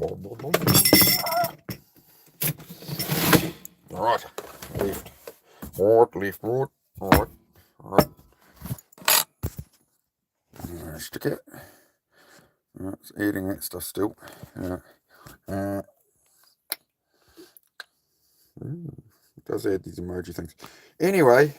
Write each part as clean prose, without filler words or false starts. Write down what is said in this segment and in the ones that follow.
Right, left. Right, left, right. Stick it. It's eating that stuff still. It does add these emoji things. Anyway.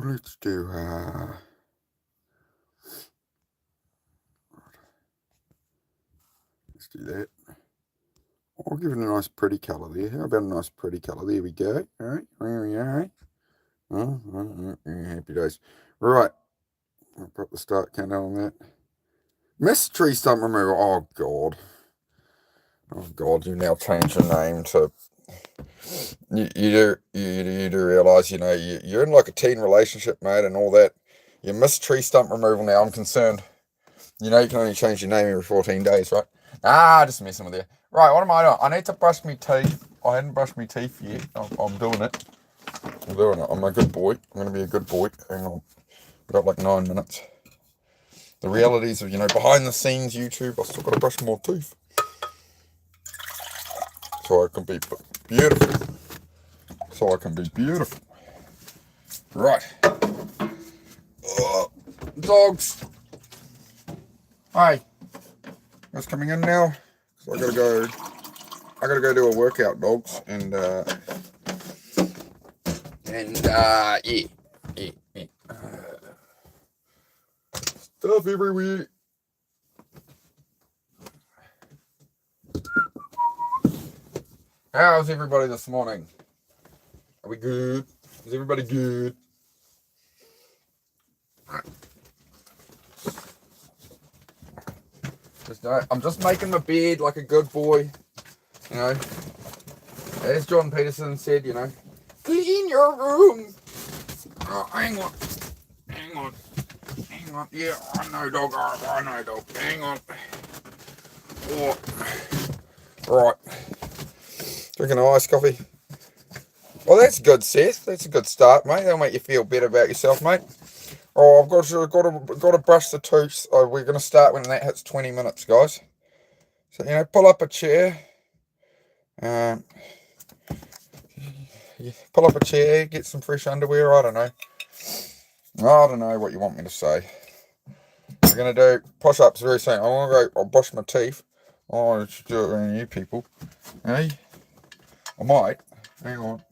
Let's do let's do that. I'll give it a nice pretty colour there. How about a nice pretty colour? There we go. Alright. Happy days. Right. I'll put the start candle on that. Mystery stump removal. Oh god. Oh god, you now changed your name to you do realise, you know, you're in like a teen relationship, mate, and all that. You miss tree stump removal now, I'm concerned. You know you can only change your name every 14 days, right? Just messing with you. Right, what am I doing? I need to brush my teeth. I hadn't brushed my teeth yet. I'm doing it. I'm a good boy. I'm going to be a good boy. Hang on. I've got like 9 minutes. The realities of, you know, behind the scenes YouTube, I've still got to brush more teeth. So I can be beautiful. Right. Dogs. Hi. That's coming in now. So I gotta go do a workout, dogs. And yeah. Stuff everywhere. How's everybody this morning? Are we good? Is everybody good? I'm just making my bed like a good boy. You know, as John Peterson said, you know, clean your room. Oh, hang on. Yeah, I know, dog. Hang on. Oh. Right. Drinking an iced coffee. Well, that's good, Seth. That's a good start, mate. That'll make you feel better about yourself, mate. Oh, I've got to brush the teeth. Oh, we're going to start when that hits 20 minutes, guys. So, you know, pull up a chair. Pull up a chair, get some fresh underwear. I don't know what you want me to say. We're going to do push-ups very soon. I want to go, I'll brush my teeth. Oh, I should do it around you people. Hey? I might. Hang on.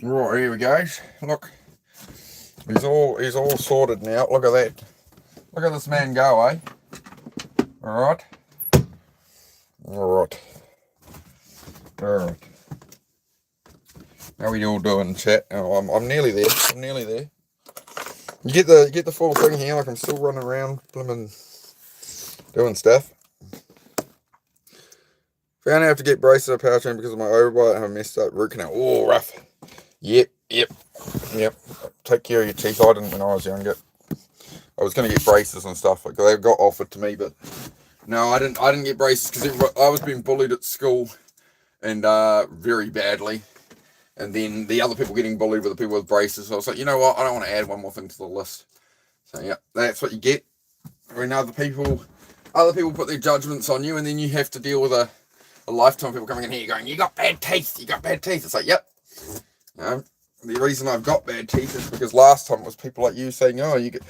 Right, here we go. Look, he's all sorted now. Look at that. Look at this man go, eh? All right. How are we all doing, chat? Oh, I'm nearly there. You get the full thing here, like I'm still running around, blooming doing stuff. Found I have to get braces of power chain because of my overbite and have messed up root canal. Oh, rough. Yep. Take care of your teeth. I didn't when I was younger. I was going to get braces and stuff. Like they got offered to me, but no, I didn't get braces because I was being bullied at school and very badly. And then the other people getting bullied were the people with braces. So I was like, you know what? I don't want to add one more thing to the list. So yeah, that's what you get when other people put their judgments on you, and then you have to deal with a lifetime of people coming in here going, you got bad teeth. It's like, yep. The reason I've got bad teeth is because last time it was people like you saying, oh, you get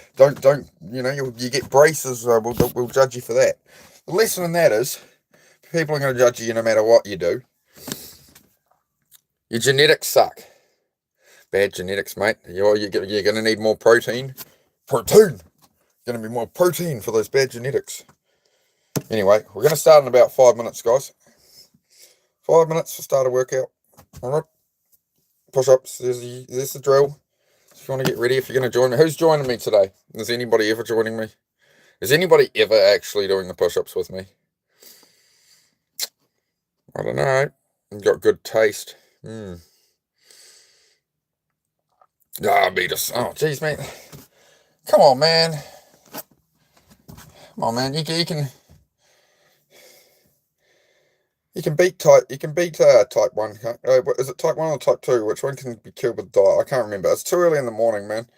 braces, we'll judge you for that. The lesson in that is, people are going to judge you no matter what you do. Your genetics suck. Bad genetics, mate. You're going to need more protein. Going to be more protein for those bad genetics. Anyway, we're going to start in about 5 minutes, guys. 5 minutes to start a workout. All right. Push-ups. There's the drill. If you want to get ready, if you're going to join me. Who's joining me today? Is anybody ever joining me? Is anybody ever actually doing the push-ups with me? I don't know. You've got good taste. Diabetes. Oh, jeez, mate. Come on, man. You can beat type 1. Is it type 1 or type 2? Which one can be killed with diet? I can't remember. It's too early in the morning, man.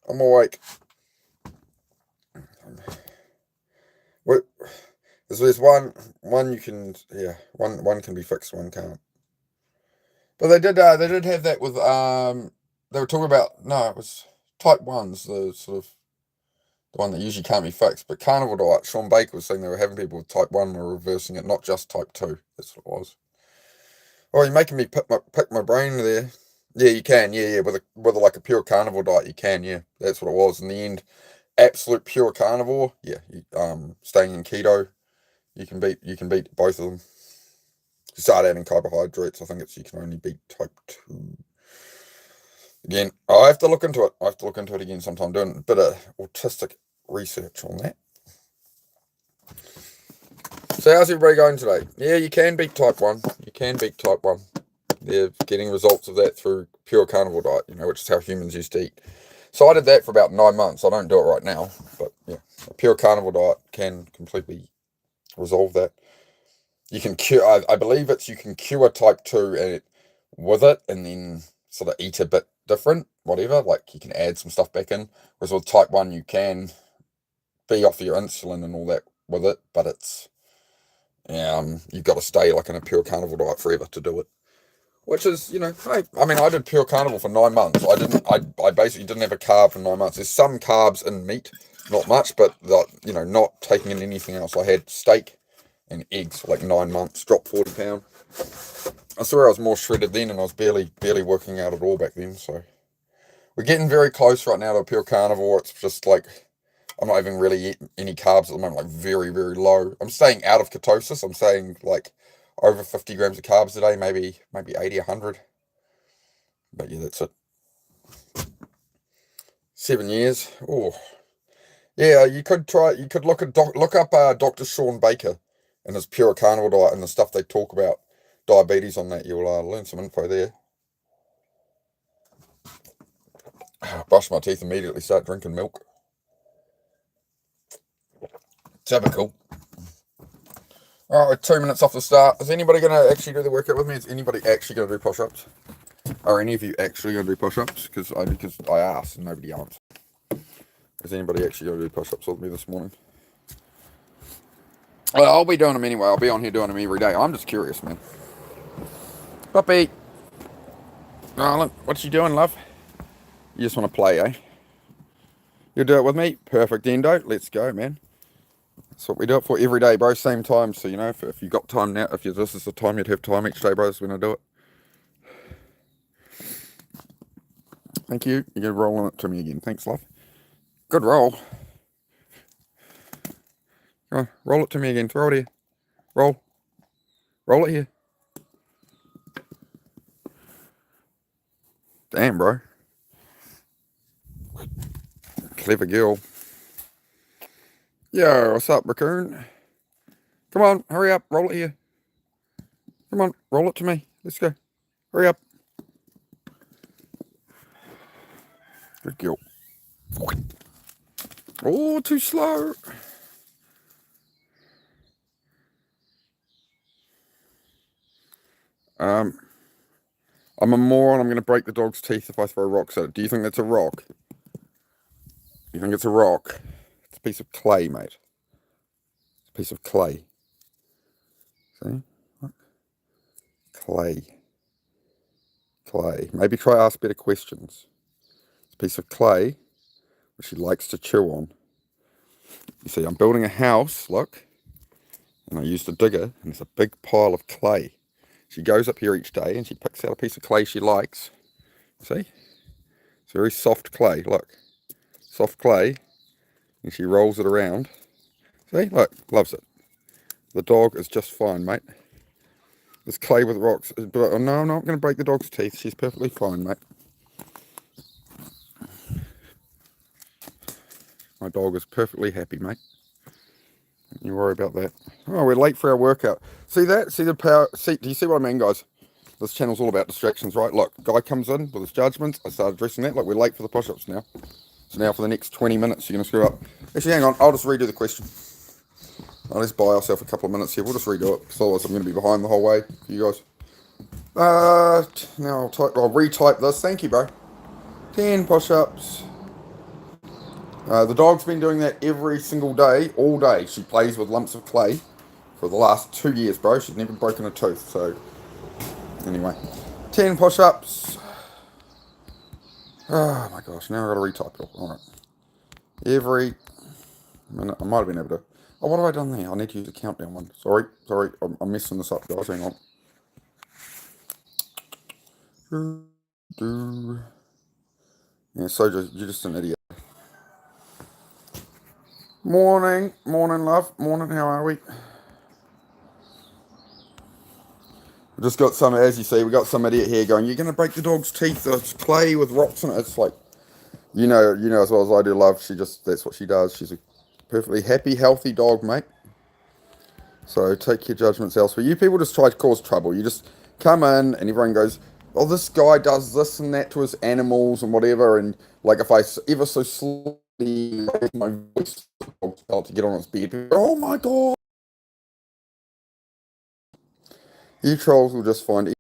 I'm awake. There's one you can, one can be fixed, one can't. But they did have that with they were talking about, no, it was type 1's the sort of the one that usually can't be fixed. But carnivore diet, Sean Baker was saying they were having people with type 1 were reversing it, not just type 2. That's what it was. Oh, you're making me pick my brain there. Yeah, you can. Yeah. With like a pure carnivore diet, you can. Yeah, that's what it was in the end. Absolute pure carnivore. Yeah, staying in keto, you can beat both of them. You start adding carbohydrates. I think you can only beat type 2. Again, I have to look into it. Again sometime. Doing a bit of autistic research on that. So how's everybody going today? Yeah, you can beat type 1. They're getting results of that through pure carnivore diet, which is how humans used to eat. So I did that for about 9 months. I don't do it right now, but yeah, a pure carnivore diet can completely resolve that. You can cure, I believe you can cure type 2 with it and then sort of eat a bit different, whatever, like you can add some stuff back in, whereas with type 1 you can be off your insulin and all that with it, but it's, you've got to stay like in a pure carnivore diet forever to do it. Which is, I did pure carnivore for 9 months. I basically didn't have a carb for 9 months. There's some carbs in meat, not much, but, not taking in anything else. I had steak and eggs for like 9 months, dropped 40 pounds. I swear I was more shredded then, and I was barely working out at all back then, so. We're getting very close right now to a pure carnivore. It's just like, I'm not even really eating any carbs at the moment, like very, very low. I'm staying out of ketosis. I'm saying like over 50 grams of carbs a day, maybe 80, 100. But yeah, that's it. 7 years. Oh, yeah. You could look up Dr. Sean Baker and his pure carnivore diet and the stuff they talk about diabetes on that. You'll learn some info there. Brush my teeth immediately. Start drinking milk. Typical. All right, 2 minutes off the start. Is anybody going to actually do the workout with me? Is anybody actually going to do push-ups? Are any of you actually going to do push-ups? Because I asked and nobody answered. Is anybody actually going to do push-ups with me this morning? Well, I'll be doing them anyway. I'll be on here doing them every day. I'm just curious, man. Puppy. Darling, what you doing, love? You just want to play, eh? You'll do it with me? Perfect, Endo. Let's go, man. That's what we do it for every day, bro. Same time. So, if you got time now, this is the time you'd have time each day, bro, is when I do it. Thank you. You're rolling it to me again. Thanks, love. Good roll. Come on, roll it to me again. Throw it here. Roll. Roll it here. Damn, bro. Clever girl. Yo, what's up, raccoon? Come on, hurry up, roll it here. Come on, roll it to me. Let's go. Hurry up. Good girl. Oh, too slow. I'm a moron. I'm going to break the dog's teeth if I throw rocks at it. Do you think that's a rock? You think it's a rock? It's a piece of clay, mate. It's a piece of clay. See? Look. Clay. Clay. Maybe try ask better questions. It's a piece of clay which she likes to chew on. You see, I'm building a house, look. And I used a digger, and there's a big pile of clay. She goes up here each day and she picks out a piece of clay she likes. See? It's very soft clay, look. Soft clay. And she rolls it around. See? Look, loves it. The dog is just fine, mate. This clay with rocks. Oh, no, I'm not going to break the dog's teeth. She's perfectly fine, mate. My dog is perfectly happy, mate. Don't you worry about that. Oh, we're late for our workout. See that? See the power? See? Do you see what I mean, guys? This channel's all about distractions, right? Look, guy comes in with his judgments. I started addressing that. Look, we're late for the push-ups now. So now for the next 20 minutes, you're going to screw up. Actually, hang on. I'll just redo the question. I'll just buy ourselves a couple of minutes here. We'll just redo it. Because otherwise I'm going to be behind the whole way for you guys. Now I'll retype this. Thank you, bro. 10 push-ups. The dog's been doing that every single day, all day. She plays with lumps of clay for the last 2 years, bro. She's never broken a tooth, so... Anyway. 10 push-ups. Oh, my gosh. Now I've got to retype it all. Alright. Every minute. I might have been able to... Oh, what have I done there? I need to use the countdown one. Sorry. I'm messing this up, guys. Hang on. Yeah, so you're just an idiot. Morning, love. Morning, how are we? We just got some, as you see, we got some idiot here going, you're going to break the dog's teeth. It's clay with rocks in it. It's like, you know as well as I do, love. That's what she does. She's a perfectly happy, healthy dog, mate. So take your judgments elsewhere. You people just try to cause trouble. You just come in and everyone goes, oh, this guy does this and that to his animals and whatever. And like if I ever so slowly raise my voice to get on its bed, oh my God. You trolls will just find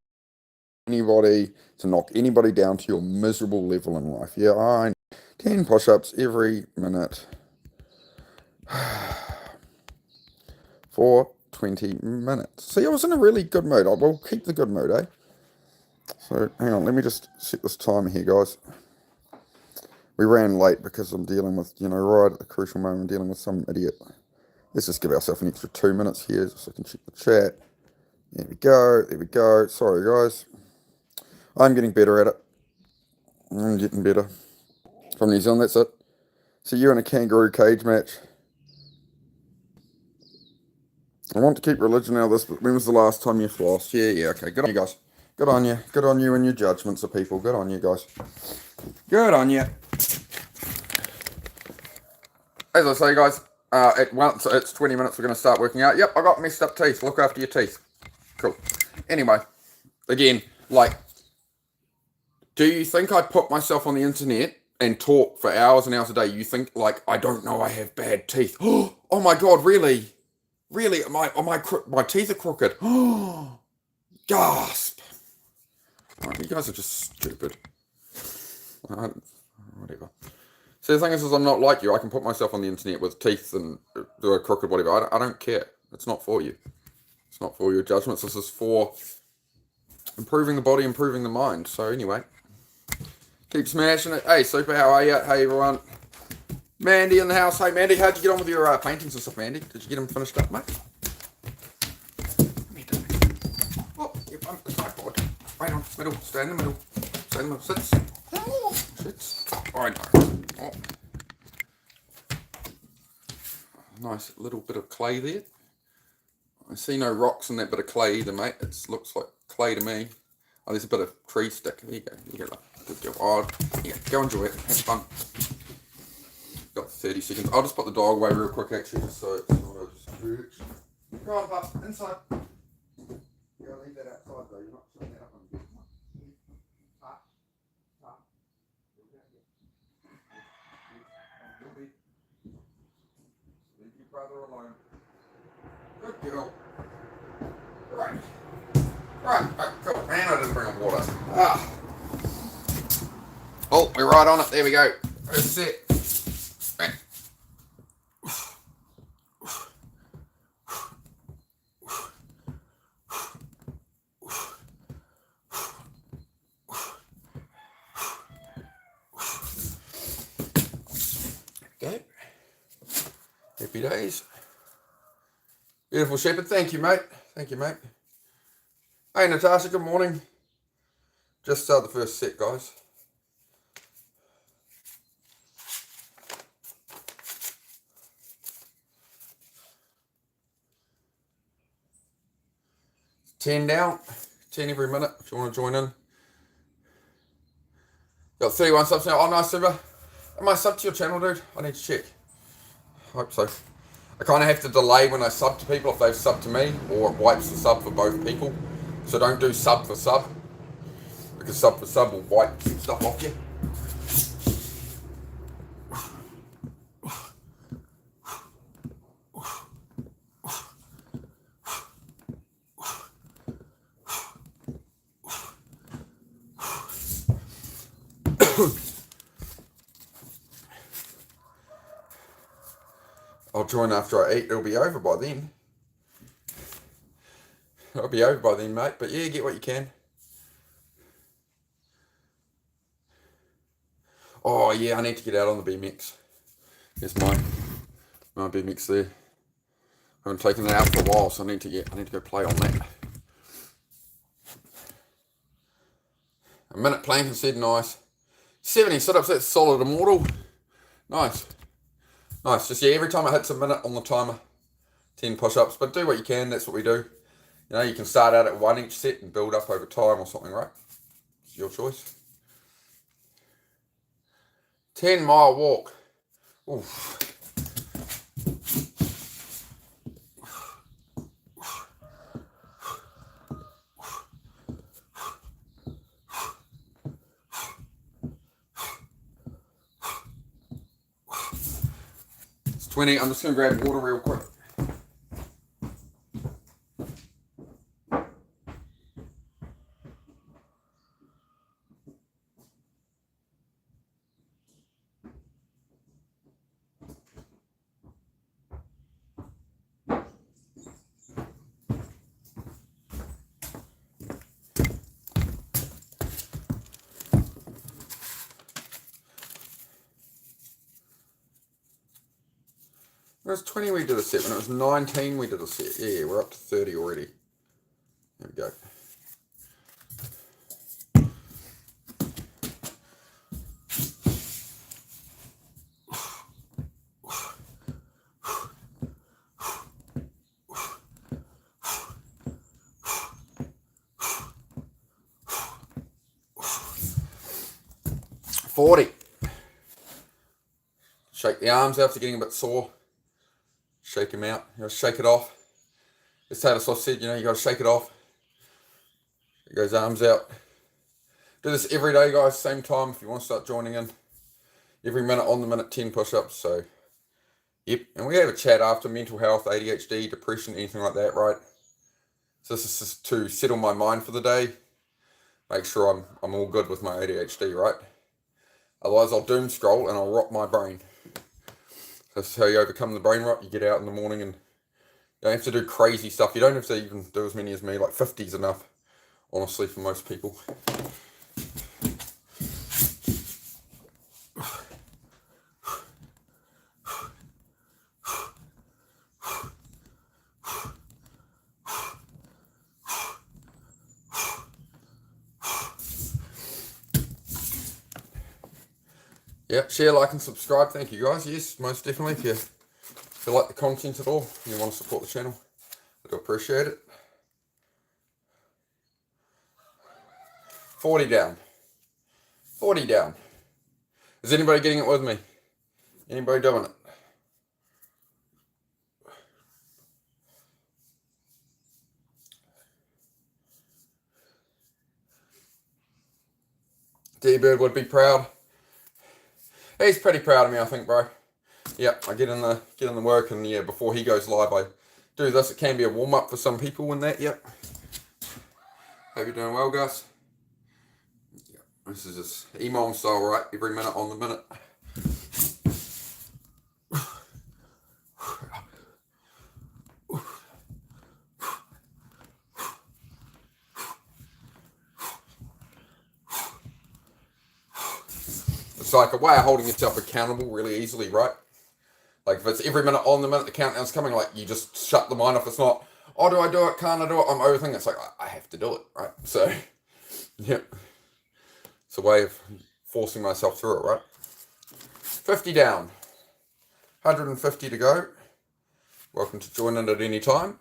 anybody to knock anybody down to your miserable level in life. Yeah, I know. 10 push-ups every minute for 20 minutes. See, I was in a really good mood. I will keep the good mood, eh? So, hang on, let me just set this timer here, guys. We ran late because I'm dealing with, right at the crucial moment, I'm dealing with some idiot. Let's just give ourselves an extra 2 minutes here so I can check the chat. There we go. Sorry, guys. I'm getting better at it. I'm getting better. From New Zealand, that's it. So you're in a kangaroo cage match. I want to keep religion out of this, but when was the last time you flossed? Yeah, okay. Good on you guys. Good on you. Good on you and your judgments of people. Good on you guys. Good on you. As I say, guys, once it's 20 minutes, we're going to start working out. Yep, I got messed up teeth. Look after your teeth. Cool. Anyway, again, do you think I put myself on the internet and talk for hours and hours a day? You think, I don't know I have bad teeth. Oh my God, really? Really? My teeth are crooked. Oh, gasp. Right, you guys are just stupid. Whatever. So the thing is I'm not like you. I can put myself on the internet with teeth and do a crooked whatever. I don't care. It's not for you. It's not for your judgments. This is for improving the body, improving the mind. So anyway, keep smashing it. Hey, Super, how are you? Hey, everyone. Mandy in the house. Hey, Mandy, how'd you get on with your paintings and stuff, Mandy? Did you get them finished up, mate? Oh, you bumped the sideboard. Right on, middle. Stay in the middle. Stay in the middle. Sits. Sits. I know. Oh. Nice little bit of clay there. I see no rocks in that bit of clay either, mate. It looks like clay to me. Oh, there's a bit of tree stick. There you go. Good deal. Oh, yeah, go enjoy it. Have fun. 30 seconds. I'll just put the dog away real quick, actually, just so it's not a stretch. Go on, pup, inside. Yeah, I'll leave that outside, though. You're not shutting that up on the bed. Pup, pup. Leave your brother alone. Good girl. Right. Right, cool. Man, I didn't bring up water. Oh, we're right on it. There we go. That's it. Right. Okay. Happy days. Beautiful shepherd. Thank you, mate. Thank you, mate. Hey, Natasha. Good morning. Just the first set, guys. $10 down. 10 every minute if you want to join in. Got 31 subs now. Oh, nice, Super. Am I sub to your channel, dude? I need to check. I hope so. I kind of have to delay when I sub to people if they've subbed to me, or it wipes the sub for both people. So don't do sub for sub, because sub for sub will wipe some stuff off you. I'll join after I eat. It'll be over by then. It'll be over by then, mate. But yeah, get what you can. Oh yeah, I need to get out on the BMX. Here's my BMX there. I haven't taken it out for a while, so I need to go play on that. A minute plank instead, nice. 70 sit-ups, that's solid immortal. Nice. Nice, just yeah, every time it hits a minute on the timer, 10 push-ups, but do what you can, that's what we do. You know, you can start out at 1 each set and build up over time or something, right? It's your choice. 10-mile walk. Oof. It's 20, I'm just going to grab water real quick. When it was 20 we did a set, when it was 19 we did a set. Yeah, we're up to 30 already. There we go. Shake the arms out if they're getting a bit sore. Shake them out. You know, shake it off. As Taylor Swift said, you know, you got to shake it off. Shake those arms out. Do this every day, guys. Same time if you want to start joining in. Every minute on the minute, 10 push-ups. So, yep. And we have a chat after mental health, ADHD, depression, anything like that, right? So this is just to settle my mind for the day. Make sure I'm all good with my ADHD, right? Otherwise, I'll doom scroll and I'll rot my brain. That's how you overcome the brain rot. You get out in the morning and you don't have to do crazy stuff. You don't have to even do as many as me. Like 50's enough, honestly, for most people. Yeah, share, like, and subscribe. Thank you, guys. Yes, most definitely. If you like the content at all and you want to support the channel, I do appreciate it. 40 down. 40 down. Is anybody getting it with me? Anybody doing it? D-Bird would be proud. He's pretty proud of me, I think, bro. Yeah, I get in the work, and yeah, before he goes live, I do this. It can be a warm-up for some people in that, yep. Hope you're doing well, Gus. Yeah, this is just emo style, right? Every minute on the minute. It's like a way of holding yourself accountable really easily, right? Like if it's every minute on the minute the countdown's coming, like you just shut the mind off. It's not, oh, do I do it? Can't I do it? I'm overthinking. It's like, I have to do it, right? So, yeah. It's a way of forcing myself through it, right? 50 down. 150 to go. Welcome to join in at any time.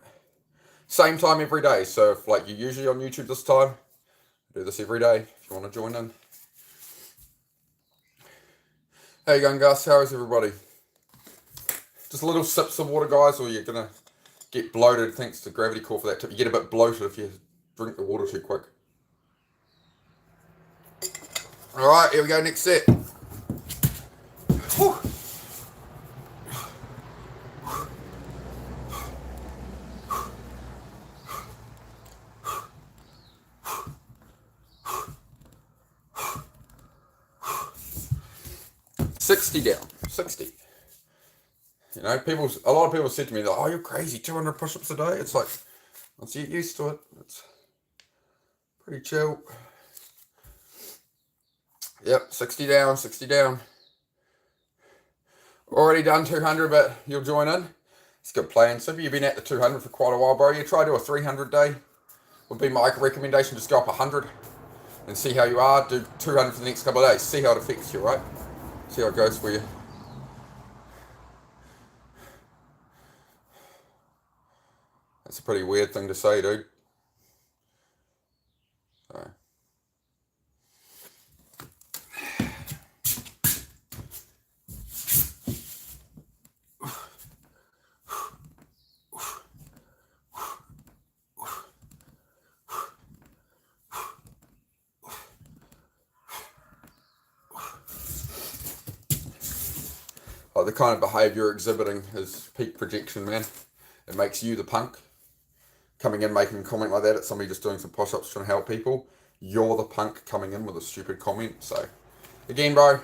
Same time every day. So if like you're usually on YouTube this time, I do this every day if you want to join in. How you going, Gus? How is everybody? Just little sips of water, guys, or you're going to get bloated. Thanks to Gravity Core for that tip. You get a bit bloated if you drink the water too quick. All right, here we go, next set. Whew. $60 down, 60. You know, a lot of people said to me, oh, you're crazy, 200 push-ups a day. It's like, once you get used to it, it's pretty chill. Yep, 60 down, 60 down. Already done 200, but you'll join in. It's a good plan. So if you've been at the 200 for quite a while, bro, you try to do a 300 day. Would be my recommendation. Just go up 100 and see how you are. Do 200 for the next couple of days. See how it affects you, right? See how it goes for you. That's a pretty weird thing to say, dude. So. Like the kind of behaviour exhibiting is peak projection, man. It makes you the punk. Coming in making a comment like that at somebody just doing some push-ups trying to help people. You're the punk coming in with a stupid comment. So, again, bro,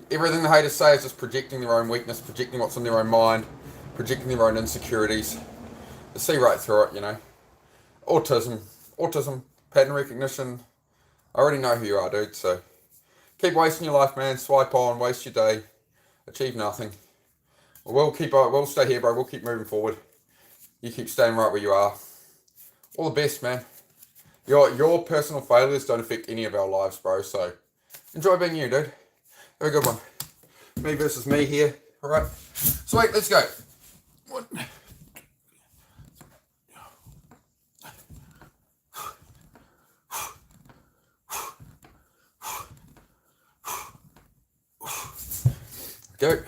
everything the haters say is just projecting their own weakness, projecting what's in their own mind, projecting their own insecurities. They see right through it, you know. Autism, pattern recognition. I already know who you are, dude, so keep wasting your life, man. Swipe on, waste your day, achieve nothing. We'll stay here, bro. We'll keep moving forward. You keep staying right where you are. All the best, man. Your personal failures don't affect any of our lives, bro. So enjoy being you, dude. Have a good one. Me versus me here. All right. Sweet. Let's go. One. Go.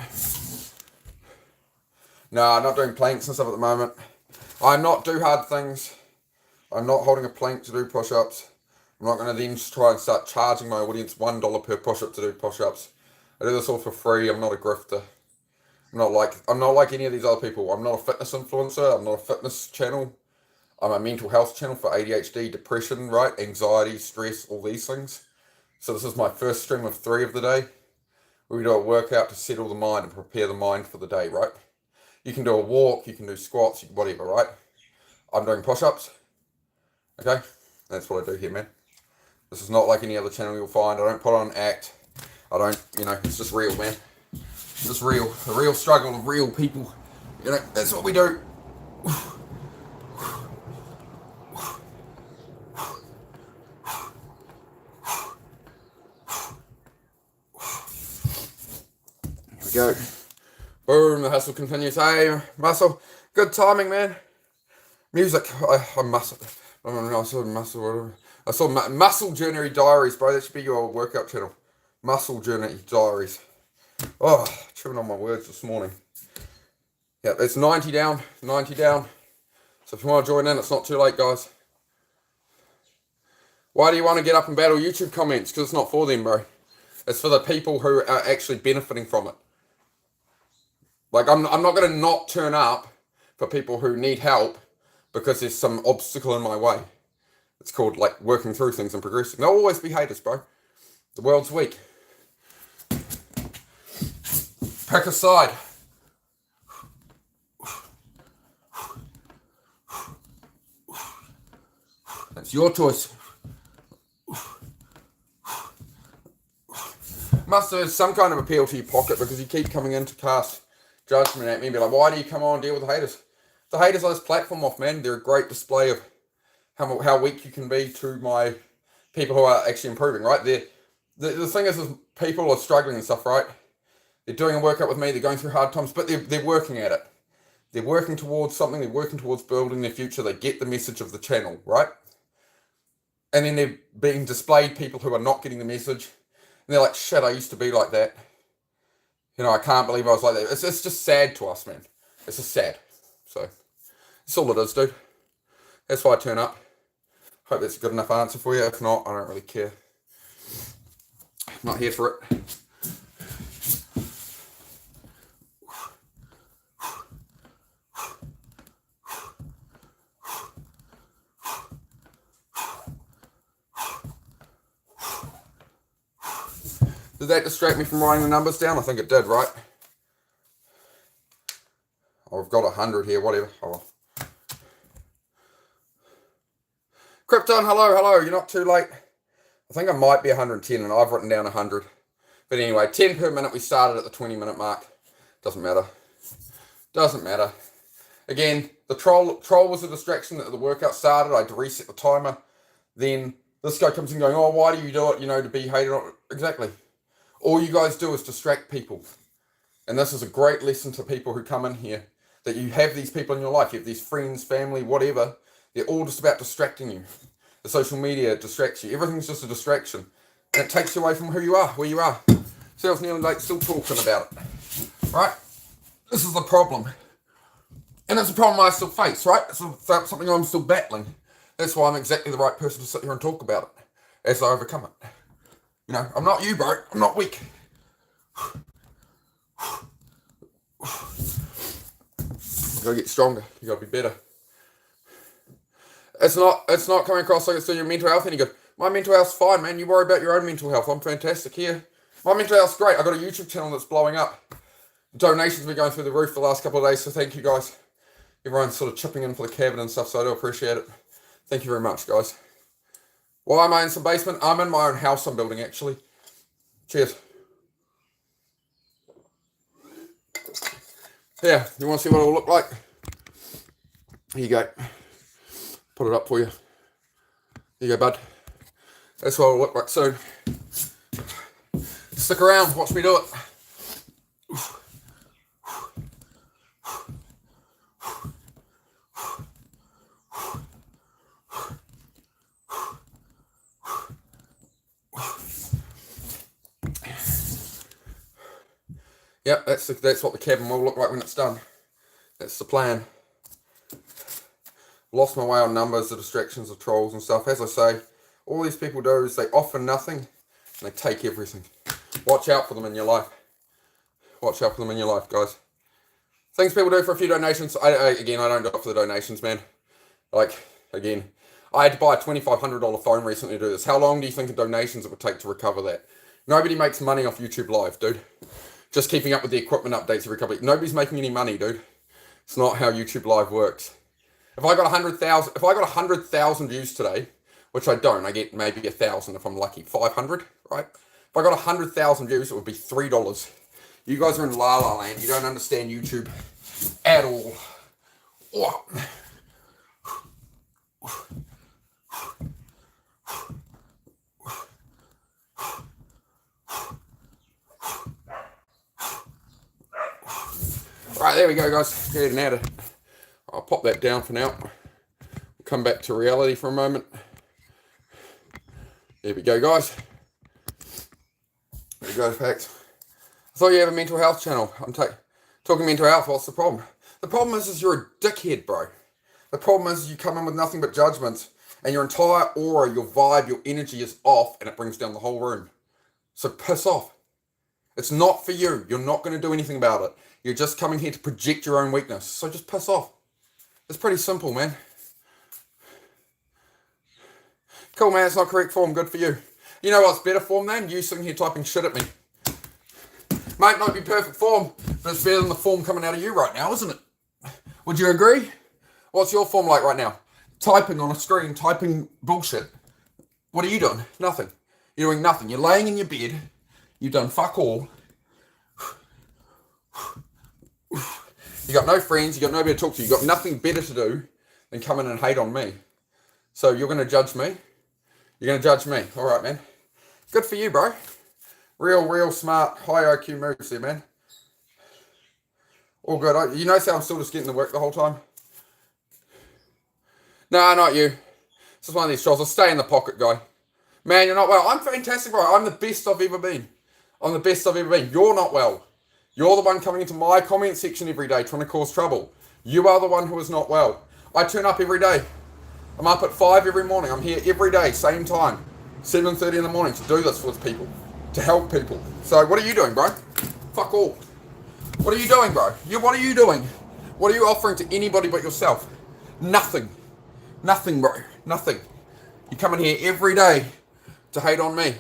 No, I'm not doing planks and stuff at the moment. I not do hard things. I'm not holding a plank to do push-ups. I'm not going to then try and start charging my audience $1 per push-up to do push-ups. I do this all for free. I'm not a grifter. I'm not like any of these other people. I'm not a fitness influencer. I'm not a fitness channel. I'm a mental health channel for ADHD, depression, right? Anxiety, stress, all these things. So this is my first stream of 3 of the day. We do a workout to settle the mind and prepare the mind for the day, right? You can do a walk, you can do squats, whatever, right? I'm doing push-ups. Okay? That's what I do here, man. This is not like any other channel you'll find. I don't put on an act. I don't, it's just real, man. It's just real. The real struggle of real people. That's what we do. Here we go. Boom, the hustle continues. Hey, muscle. Good timing, man. Music. I muscle. I saw Muscle Journey Diaries, bro. That should be your workout channel. Muscle Journey Diaries. Oh, chewing on my words this morning. Yeah, it's 90 down, 90 down. So if you want to join in, it's not too late, guys. Why do you want to get up and battle YouTube comments? Because it's not for them, bro. It's for the people who are actually benefiting from it. Like, I'm not going to not turn up for people who need help because there's some obstacle in my way. It's called, like, working through things and progressing. There'll always be haters, bro. The world's weak. Pick a side. That's your choice. Must have some kind of appeal to your pocket because you keep coming in to cast judgment at me and be like, why do you come on and deal with the haters? The haters on this platform off, man, they're a great display of how weak you can be to my people who are actually improving, right? The thing is people are struggling and stuff, right? They're doing a workout with me, they're going through hard times, but they're working at it. They're working towards something, they're working towards building their future, they get the message of the channel, right? And then they're being displayed people who are not getting the message. And they're like, shit, I used to be like that. You know, I can't believe I was like that. It's just sad to us, man. It's just sad. So, that's all it is, dude. That's why I turn up. Hope that's a good enough answer for you. If not, I don't really care. I'm not here for it. Did that distract me from writing the numbers down? I think it did, right? Oh, I've got 100 here, whatever. Oh. Krypton, hello. You're not too late. I think I might be 110 and I've written down 100. But anyway, 10 per minute. We started at the 20-minute mark. Doesn't matter. Doesn't matter. Again, the troll was a distraction that the workout started. I had to reset the timer. Then this guy comes in going, oh, why do you do it? You know, to be hated on. Exactly. All you guys do is distract people. And this is a great lesson to people who come in here. That you have these people in your life. You have these friends, family, whatever. They're all just about distracting you. The social media distracts you. Everything's just a distraction. And it takes you away from who you are, where you are. See, I was nearly late still talking about it. Right? This is the problem. And it's a problem I still face, right? It's something I'm still battling. That's why I'm exactly the right person to sit here and talk about it. As I overcome it. You know, I'm not you, bro. I'm not weak. You gotta get stronger. You gotta be better. It's not coming across like it's doing your mental health any good. My mental health's fine, man. You worry about your own mental health. I'm fantastic here. My mental health's great. I got a YouTube channel that's blowing up. Donations have been going through the roof the last couple of days, so thank you guys. Everyone's sort of chipping in for the cabin and stuff, so I do appreciate it. Thank you very much, guys. Why am I in some basement? I'm in my own house I'm building, actually. Cheers. Yeah, you want to see what it'll look like? Here you go. Put it up for you. Here you go, bud. That's what it'll look like soon. Stick around, watch me do it. Yep, that's what the cabin will look like when it's done. That's the plan. Lost my way on numbers, the distractions of trolls and stuff. As I say, all these people do is they offer nothing and they take everything. Watch out for them in your life. Watch out for them in your life, guys. Things people do for a few donations. Again, I don't do it for the donations, man. Like, again, I had to buy a $2,500 phone recently to do this. How long do you think of donations it would take to recover that? Nobody makes money off YouTube Live, dude. Just keeping up with the equipment updates every couple of weeks. Nobody's making any money, dude. It's not how YouTube Live works. If I got 100,000 views today, which I don't, I get maybe 1,000 if I'm lucky, 500, right? If I got 100,000 views, it would be $3. You guys are in la la land. You don't understand YouTube at all. Oh. Right, there we go, guys. Getting out of it. I'll pop that down for now. We'll come back to reality for a moment. There we go, guys. There we go, facts. I thought you have a mental health channel. I'm talking mental health. What's the problem? The problem is you're a dickhead, bro. The problem is you come in with nothing but judgments, and your entire aura, your vibe, your energy is off, and it brings down the whole room. So piss off. It's not for you. You're not going to do anything about it. You're just coming here to project your own weakness. So just piss off. It's pretty simple, man. Cool, man. It's not correct form. Good for you. You know what's better form than you sitting here typing shit at me? Might not be perfect form, but it's better than the form coming out of you right now, isn't it? Would you agree? What's your form like right now? Typing on a screen, typing bullshit. What are you doing? Nothing. You're doing nothing. You're laying in your bed. You've done fuck all. You got no friends. You got nobody to talk to. You got nothing better to do than come in and hate on me. So you're going to judge me? You're going to judge me. All right, man. Good for you, bro. Real smart, high IQ moves there, man. All good. You notice how I'm still just getting to work the whole time? No, not you. This is one of these trolls. I'll stay in the pocket, guy. Man, you're not well. I'm fantastic, bro. I'm the best I've ever been. I'm the best I've ever been. You're not well. You're the one coming into my comment section every day trying to cause trouble. You are the one who is not well. I turn up every day. I'm up at 5 every morning. I'm here every day, same time. 7:30 in the morning to do this with people. To help people. So what are you doing, bro? Fuck all. What are you doing, bro? What are you doing? What are you offering to anybody but yourself? Nothing. Nothing, bro. Nothing. You come in here every day to hate on me.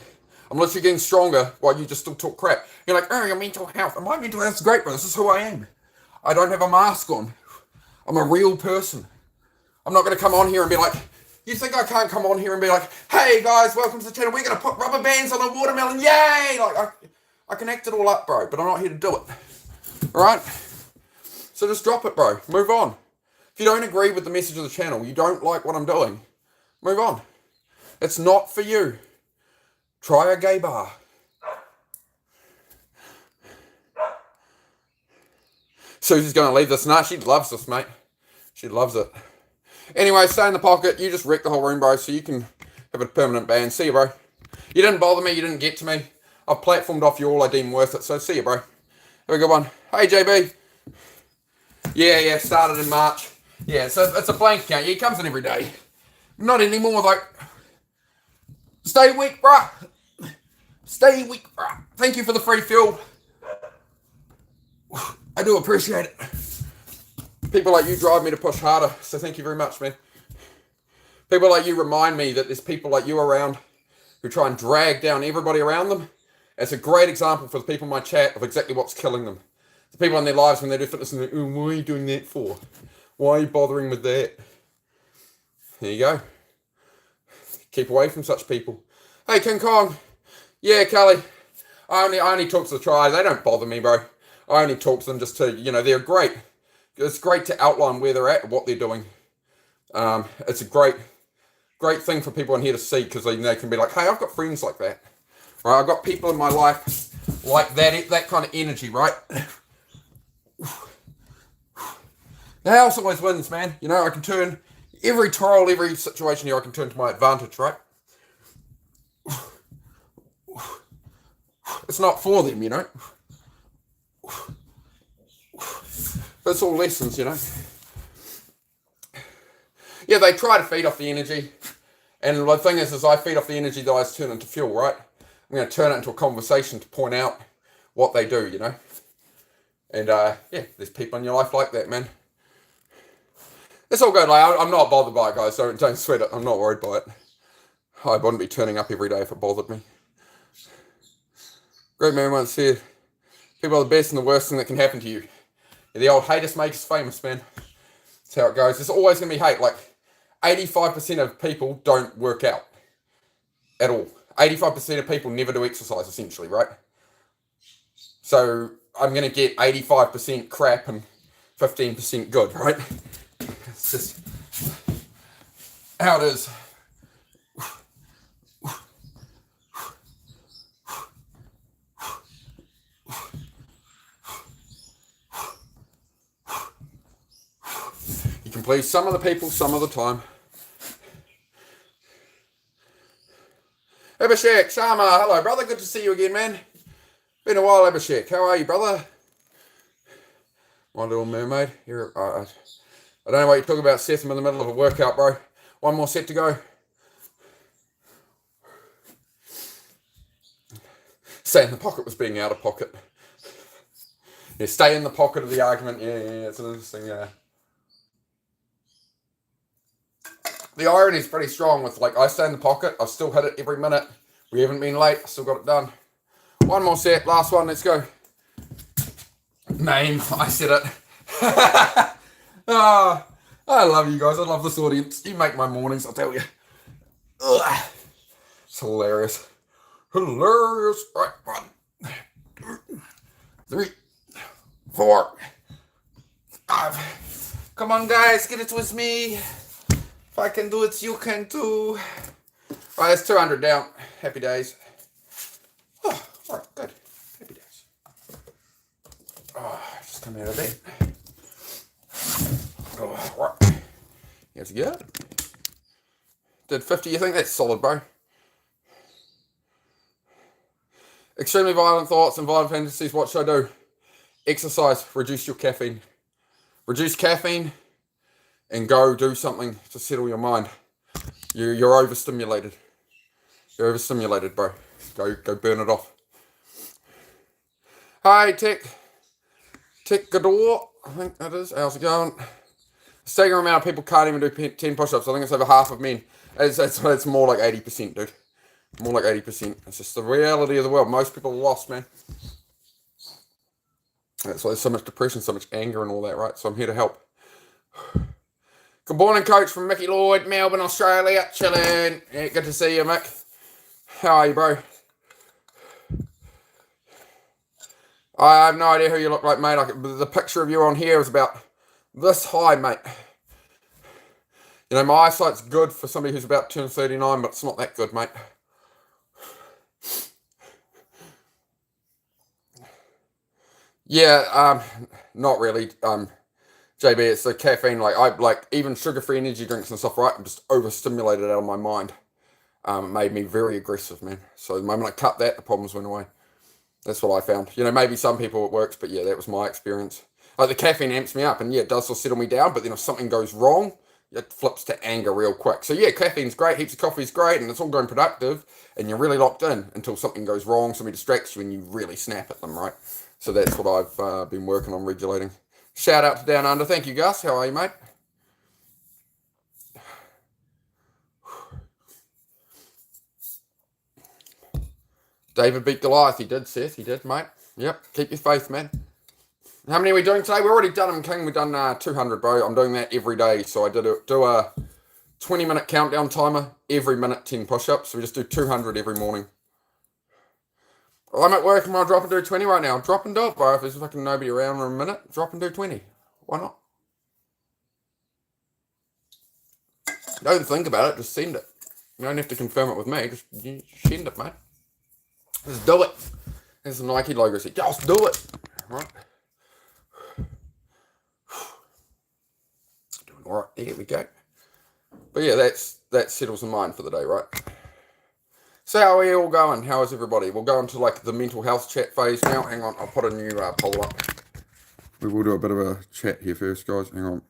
I'm literally getting stronger while you just still talk crap. You're like, oh, your mental health. And my mental health's great, bro. This is who I am. I don't have a mask on. I'm a real person. I'm not going to come on here and be like, you think I can't come on here and be like, hey guys, welcome to the channel. We're going to put rubber bands on a watermelon. Yay! Like, I can act it all up, bro, but I'm not here to do it. All right? So just drop it, bro. Move on. If you don't agree with the message of the channel, you don't like what I'm doing, move on. It's not for you. Try a gay bar. Susie's going to leave this. Nah, she loves this, mate. She loves it. Anyway, stay in the pocket. You just wrecked the whole room, bro, so you can have a permanent ban. See you, bro. You didn't bother me. You didn't get to me. I've platformed off you all I deem worth it, so see you, bro. Have a good one. Hey, JB. Yeah, started in March. Yeah, so it's a blank account. He comes in every day. Not anymore, like, stay weak, bruh. Stay weak, bruh. Thank you for the free fuel. I do appreciate it. People like you drive me to push harder, so thank you very much, man. People like you remind me that there's people like you around who try and drag down everybody around them. It's a great example for the people in my chat of exactly what's killing them. The people in their lives when they do fitness and they're, oh, what are you doing that for? Why are you bothering with that? There you go. Keep away from such people. Hey, King Kong. Yeah, Kelly. I only talk to the tribe. They don't bother me, bro. I only talk to them just to, they're great. It's great to outline where they're at and what they're doing. It's a great thing for people in here to see because they can be like, hey, I've got friends like that. Right? I've got people in my life like that kind of energy, right? The house always wins, man. I can turn every trial, every situation here, I can turn to my advantage, right? It's not for them, It's all lessons, Yeah, they try to feed off the energy. And the thing is I feed off the energy that I turn into fuel, right? I'm going to turn it into a conversation to point out what they do, And, there's people in your life like that, man. It's all good. Like, I'm not bothered by it, guys. So don't sweat it. I'm not worried by it. I wouldn't be turning up every day if it bothered me. Great man once said, people are the best and the worst thing that can happen to you. Yeah, the old haters make us famous, man. That's how it goes. There's always going to be hate. Like, 85% of people don't work out at all. 85% of people never do exercise, essentially, right? So I'm going to get 85% crap and 15% good, right? It's just how it is. You can please some of the people some of the time. Abhishek, Sharma, hello brother, good to see you again, man. Been a while, Abhishek. How are you, brother? My little mermaid. Here, I don't know what you're talking about, Seth. I'm in the middle of a workout, bro. One more set to go. Stay in the pocket was being out of pocket. Yeah, stay in the pocket of the argument. Yeah, it's an interesting, The irony is pretty strong with, like, I stay in the pocket. I've still hit it every minute. We haven't been late. I still got it done. One more set. Last one. Let's go. Name. I said it. Oh, I love you guys. I love this audience. You make my mornings, I'll tell you. Ugh. It's hilarious. Hilarious. Right, 1, 2, 3, 4, 5. Come on, guys. Get it with me. If I can do it, you can too. Right, it's 200 down. Happy days. Oh, all right, good. Happy days. Oh, just come out of bed. Oh, all right. That's good. Did 50, you think? That's solid, bro. Extremely violent thoughts and violent fantasies. What should I do? Exercise. Reduce your caffeine. Reduce caffeine and go do something to settle your mind. You're overstimulated. You're overstimulated, bro. Go burn it off. Hi, Tech Gador. I think that is. How's it going? A staggering amount of people can't even do 10 push-ups. I think it's over half of men. It's more like 80%, dude. More like 80%. It's just the reality of the world. Most people are lost, man. That's why there's so much depression, so much anger and all that, right? So I'm here to help. Good morning, coach from Mickey Lloyd, Melbourne, Australia. Chilling. Yeah, good to see you, Mick. How are you, bro? I have no idea who you look like, mate. The picture of you on here is about this high, mate. You know, my eyesight's good for somebody who's about to turn 39, but it's not that good, mate. Yeah, not really. JB, it's the caffeine. Like even sugar-free energy drinks and stuff, right? I'm just overstimulated out of my mind. It made me very aggressive, man. So the moment I cut that, the problems went away. That's what I found. You know, maybe some people it works, but yeah, that was my experience. Like the caffeine amps me up, and yeah, it does still settle me down. But then if something goes wrong, it flips to anger real quick. So yeah, caffeine's great, heaps of coffee's great, and it's all going productive, and you're really locked in until something goes wrong, somebody distracts you, and you really snap at them, right? So that's what I've been working on regulating. Shout out to Down Under. Thank you, Gus. How are you, mate? David beat Goliath. He did, Seth. He did, mate. Yep. Keep your faith, man. How many are we doing today? We've already done them, King. We've done 200, bro. I'm doing that every day. So I do a 20-minute countdown timer. Every minute, 10 push-ups. So we just do 200 every morning. Well, I'm at work and I'll drop and do 20 right now. Drop and do it, bro. If there's fucking nobody around in a minute, drop and do 20. Why not? Don't think about it. Just send it. You don't have to confirm it with me. Just send it, mate. Just do it. There's the Nike logo. Just do it. Right. Doing all right. There we go. But yeah, that settles the mind for the day, right? So how are we all going? How is everybody? We'll go into like the mental health chat phase now. Hang on, I'll put a new poll up. We will do a bit of a chat here first, guys. Hang on.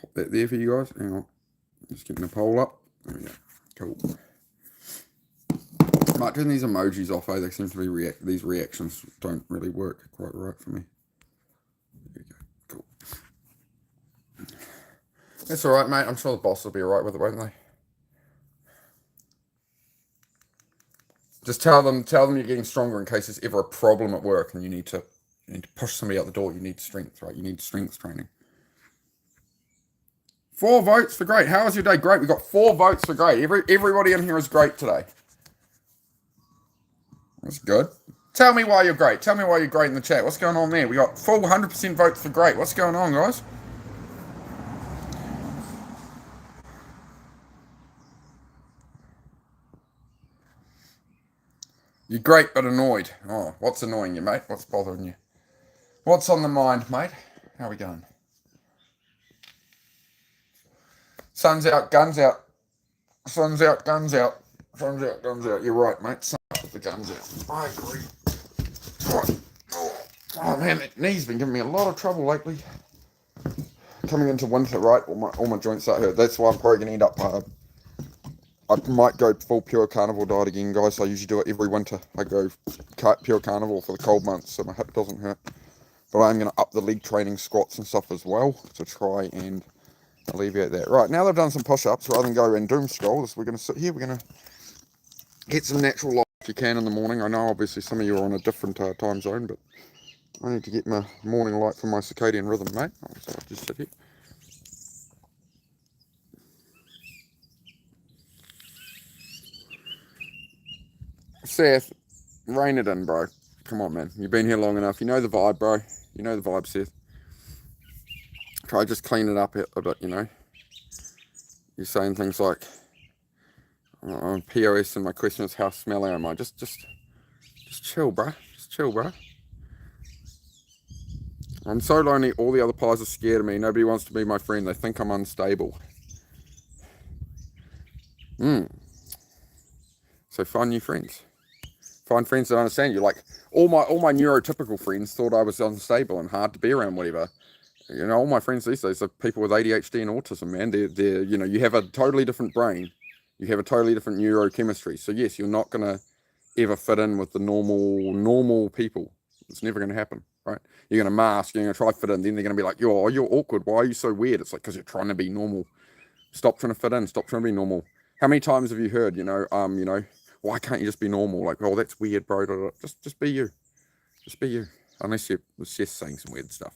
Pop that there for you guys. Hang on. Just getting the poll up. There we go. Cool. Might turn these emojis off, They seem to be these reactions don't really work quite right for me. There we go. Cool. That's all right, mate. I'm sure the boss will be all right with it, won't they? Just tell them you're getting stronger in case there's ever a problem at work and you need to push somebody out the door. You need strength, right? You need strength training. 4 votes for great. How was your day? Great. We got 4 votes for great. Everybody in here is great today. That's good. Tell me why you're great. Tell me why you're great in the chat. What's going on there? We got full 100% votes for great. What's going on, guys? You're great but annoyed. Oh, what's annoying you, mate? What's bothering you? What's on the mind, mate? How are we going? Sun's out, guns out. Sun's out, guns out. Sun's out, guns out. You're right, mate. Sun's out with the guns out. I agree. Oh man, that knee's been giving me a lot of trouble lately. Coming into winter, right? All my joints start hurt. That's why I'm probably gonna end up. I might go full pure carnivore diet again, guys. I usually do it every winter. I go pure carnivore for the cold months, so my hip doesn't hurt. But I'm gonna up the leg training, squats and stuff as well to try and alleviate that. Right, now that I've done some push-ups, rather than go and doom scroll, we're going to sit here, we're going to get some natural light if you can in the morning. I know obviously some of you are on a different time zone, but I need to get my morning light from my circadian rhythm, mate. So I'll just sit here. Seth, rein it in, bro. Come on, man. You've been here long enough. You know the vibe, bro. You know the vibe, Seth. Try just clean it up a bit, you know. You're saying things like, I'm POS and my question is how smelly am I? Just chill, bruh. Just chill, bruh. I'm so lonely. All the other pies are scared of me. Nobody wants to be my friend. They think I'm unstable. So find new friends. Find friends that understand you. Like all my neurotypical friends thought I was unstable and hard to be around, whatever. You know, all my friends these days are people with ADHD and autism, man. They're you know, you have a totally different brain. You have a totally different neurochemistry. So yes, you're not gonna ever fit in with the normal people. It's never gonna happen, right? You're gonna mask, you're gonna try to fit in, then they're gonna be like, you're awkward. Why are you so weird? It's like because you're trying to be normal. Stop trying to fit in, stop trying to be normal. How many times have you heard, why can't you just be normal? Like, oh, that's weird, bro. Just be you. Just be you. Unless you're Seth saying some weird stuff.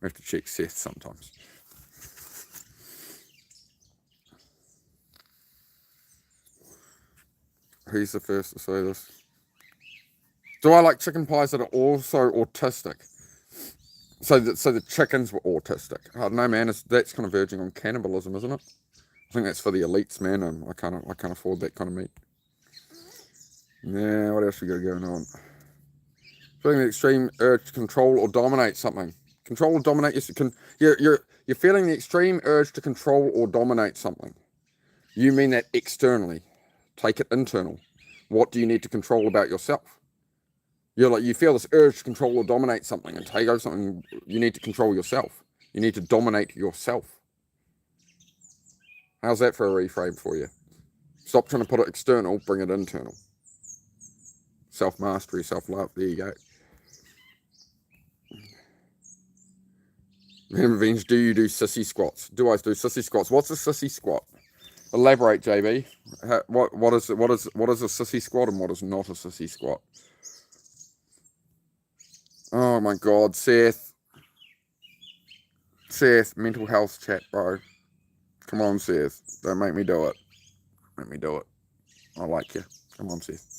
We have to check Seth sometimes. Who's the first to say this? Do I like chicken pies that are also autistic? So the chickens were autistic. I don't know, man. That's kind of verging on cannibalism, isn't it? I think that's for the elites, man. And I can't afford that kind of meat. Yeah, what else we got going on? Feeling the extreme urge to control or dominate something. Control or dominate. Yes, you're feeling the extreme urge to control or dominate something. You mean that externally. Take it internal. What do you need to control about yourself? You feel this urge to control or dominate something and take over something. You need to control yourself. You need to dominate yourself. How's that for a reframe for you? Stop trying to put it external, bring it internal. Self-mastery, self-love. There you go. VenomAvenge, do you do sissy squats? Do I do sissy squats? What's a sissy squat? Elaborate, JB. What is a sissy squat and what is not a sissy squat? Oh my God, Seth, mental health chat, bro. Come on, Seth. Don't make me do it. Make me do it. I like you. Come on, Seth.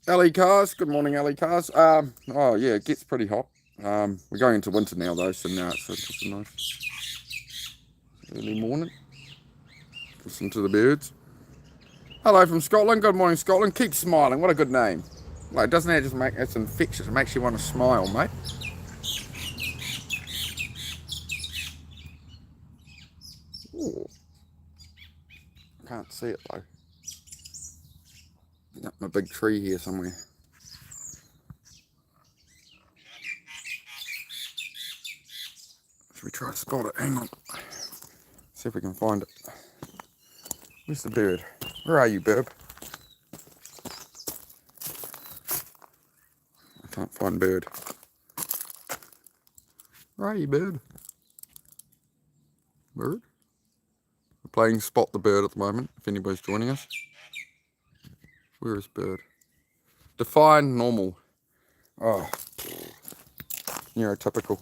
Ellie Cars, good morning, Ellie Cars. Oh yeah, it gets pretty hot. We're going into winter now though, so now it's just a nice early morning. Listen to the birds. Hello from Scotland. Good morning, Scotland. Keep smiling. What a good name. Like, doesn't that just it's infectious? It makes you want to smile, mate. Ooh. Can't see it though. Up a big tree here somewhere. Should we try to spot it? Hang on. See if we can find it. Where's the bird? Where are you, bird? I can't find bird. Righty, bird. Bird. We're playing Spot the Bird at the moment, if anybody's joining us. Where is bird? Define normal. Oh, neurotypical.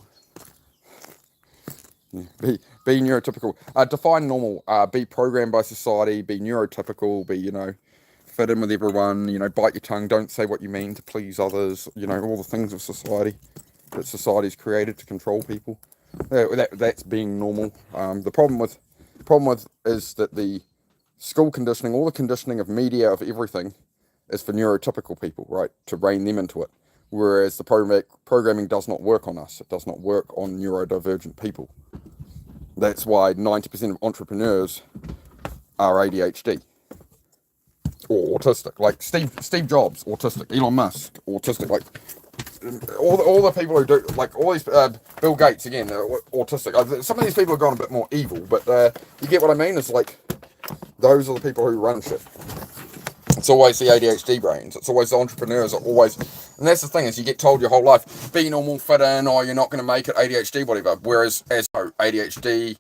Yeah. Be neurotypical. Define normal. Be programmed by society. Be neurotypical. Be, fit in with everyone. Bite your tongue. Don't say what you mean to please others. All the things of society that society's created to control people. That's being normal. The problem with is that the school conditioning, all the conditioning of media, of everything, is for neurotypical people, right? To rein them into it. Whereas the programming does not work on us. It does not work on neurodivergent people. That's why 90% of entrepreneurs are ADHD or autistic. Like Steve Jobs, autistic. Elon Musk, autistic. Like all the people who do, like all these, Bill Gates again, autistic. Some of these people have gone a bit more evil, but you get what I mean? It's like those are the people who run shit. It's always the ADHD brains. It's always the entrepreneurs. And that's the thing, is you get told your whole life, be normal, fit in, or you're not going to make it, ADHD, whatever. Whereas, ADHD,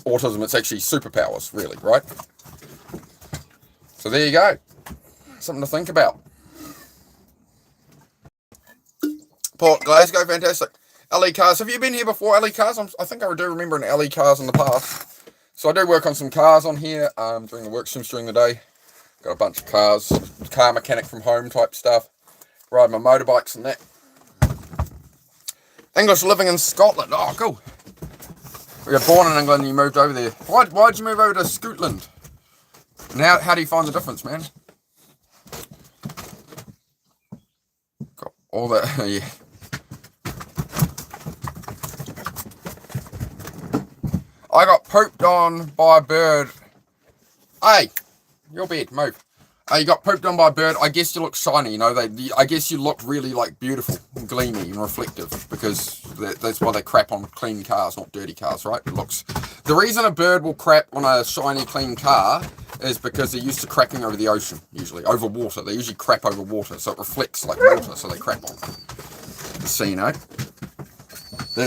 autism, it's actually superpowers, really, right? So there you go. Something to think about. Port Glasgow, fantastic. LE Cars, have you been here before, LE Cars? I think I do remember an LE Cars in the past. So I do work on some cars on here, during the work streams during the day. Got a bunch of cars, car mechanic from home type stuff. Ride my motorbikes and that. English living in Scotland. Oh, cool. We got born in England and you moved over there. Why'd you move over to Scotland? And how do you find the difference, man? Got all that, yeah. I got pooped on by a bird. Hey, your bed, move. You got pooped on by a bird. I guess you look shiny, I guess you look really, beautiful and gleamy and reflective, because that's why they crap on clean cars, not dirty cars, right? The reason a bird will crap on a shiny, clean car is because they're used to crapping over the ocean, usually, over water. They usually crap over water, so it reflects like water, so they crap on it. So,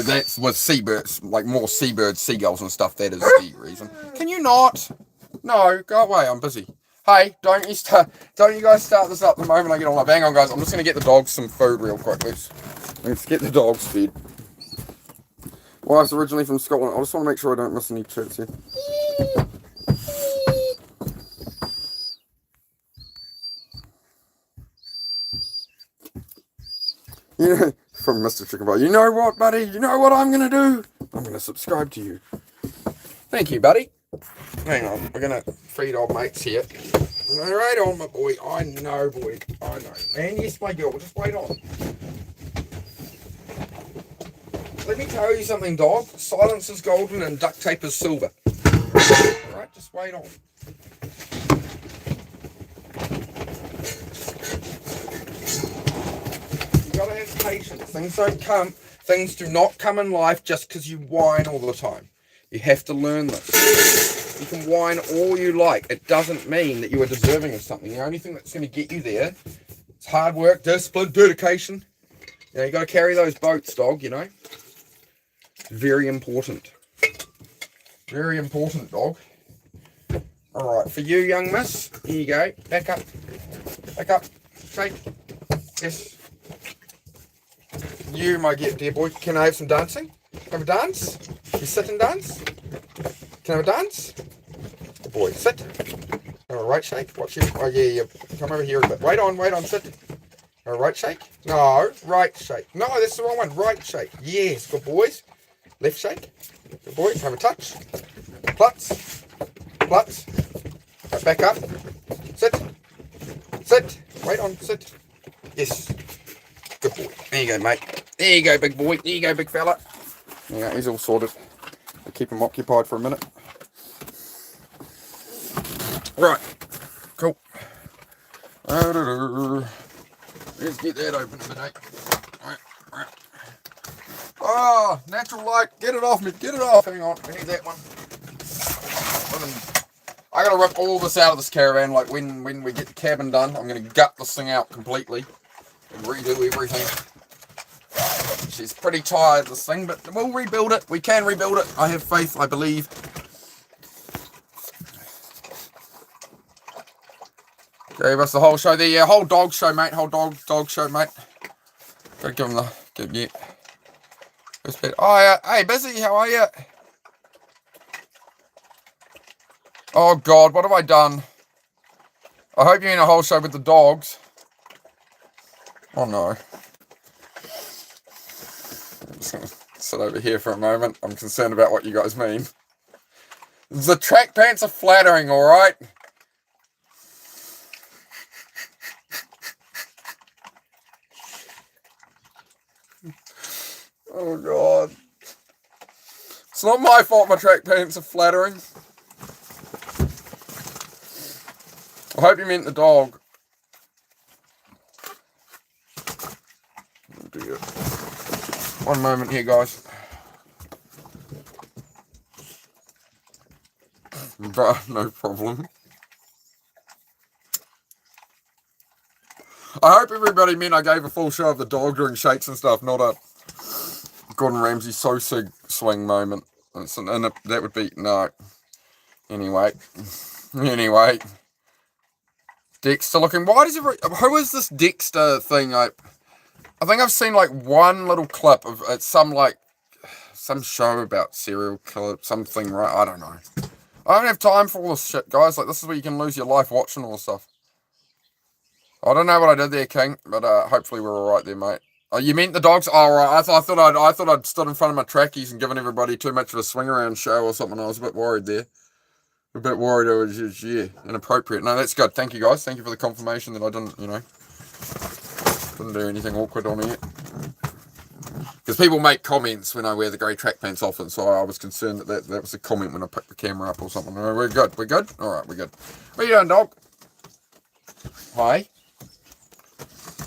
that's with seabirds, more seabirds, seagulls and stuff, that is the reason. Can you not? No, go away, I'm busy. Hey, don't you guys start this up the moment I get on my bang on, guys. I'm just going to get the dogs some food real quick. Let's get the dogs fed. Wife's originally from Scotland. I just want to make sure I don't miss any chats here. From Mr. Chicken Pie. You know what, buddy? You know what I'm going to do? I'm going to subscribe to you. Thank you, buddy. Hang on, we're going to feed old mates here. Right on, my boy. I know, boy. I know. And yes, my girl, just wait on. Let me tell you something, dog. Silence is golden and duct tape is silver. Alright, just wait on. You gotta have patience. Things do not come in life just because you whine all the time. You have to learn this. You can whine all you like. It doesn't mean that you are deserving of something. The only thing that's going to get you there is hard work, discipline, dedication. You got to carry those boats, dog, Very important. Very important, dog. All right, for you, young miss, here you go. Back up. Back up. Shake. Yes. You, my dear boy, can I have some dancing? Have a dance? You sit and dance? Can I have a dance? Good boy, sit. All right, shake. Watch you. Oh, yeah. Come over here a bit. Wait on, sit. All right, shake. No, right shake. No, that's the wrong one. Right shake. Yes, good boys. Left shake. Good boy. Have a touch. Plutz. Plutz. Right, back up. Sit. Sit. Wait on, sit. Yes. Good boy. There you go, mate. There you go, big boy. There you go, big fella. Yeah, he's all sorted. We'll keep him occupied for a minute. Right. Cool. Let's get that open today. Right. Oh, natural light. Get it off me. Get it off. Hang on. I need that one. I gotta rip all this out of this caravan. Like when we get the cabin done, I'm gonna gut this thing out completely and redo everything. she's pretty tired, this thing, but we'll rebuild it. We can rebuild it. I have faith, I believe. Gave us the whole show there. Yeah, whole dog show, mate. Whole dog show, mate. Gotta give him the... Oh, yeah. Hey, Busy, how are you? Oh, God, what have I done? I hope you're in a whole show with the dogs. Oh, no. Sit over here for a moment. I'm concerned about what you guys mean. The track pants are flattering, all right? Oh, God. It's not my fault my track pants are flattering. I hope you meant the dog. Oh, dear. One moment here, guys. No problem. I hope everybody meant I gave a full show of the dog doing shakes and stuff, not a Gordon Ramsay swing moment. And that would be, no. Anyway. Dexter looking, why does who is this Dexter thing? I think I've seen like one little clip of it's some show about serial killer, something, right? I don't know. I don't have time for all this shit, guys. Like, this is where you can lose your life watching all this stuff. I don't know what I did there, King, but hopefully we're all right there, mate. Oh, you meant the dogs? Oh, right. I thought I'd stood in front of my trackies and given everybody too much of a swing around show or something. I was a bit worried there. A bit worried it was just, yeah, inappropriate. No, that's good. Thank you, guys. Thank you for the confirmation that I didn't do anything awkward on here. Because people make comments when I wear the grey track pants often, so I was concerned that was a comment when I picked the camera up or something. No, we're good. We're good? All right, we're good. What are you doing, dog? Hi.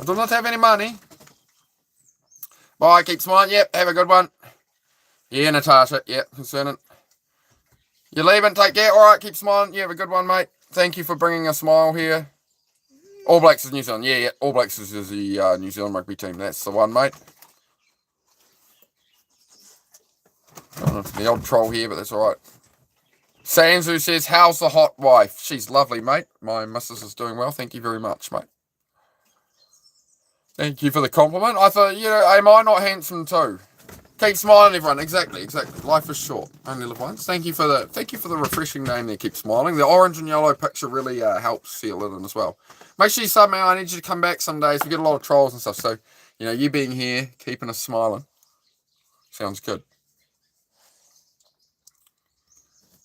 I do not have any money. Bye, keep smiling. Yep, have a good one. Yeah, Natasha. Yep, concerning. You're leaving, take care. All right, keep smiling. You have a good one, mate. Thank you for bringing a smile here. All Blacks is New Zealand. Yeah. All Blacks is the New Zealand rugby team. That's the one, mate. The old troll here, but that's all right. Sansu says, how's the hot wife? She's lovely, mate. My missus is doing well. Thank you very much, mate. Thank you for the compliment. I thought, am I not handsome too? Keep smiling, everyone. Exactly. Life is short. Only live once. Thank you for the refreshing name there. Keep smiling. The orange and yellow picture really helps seal it in as well. Make sure you sub me. I need you to come back some days. We get a lot of trolls and stuff. So, you being here, keeping us smiling, sounds good.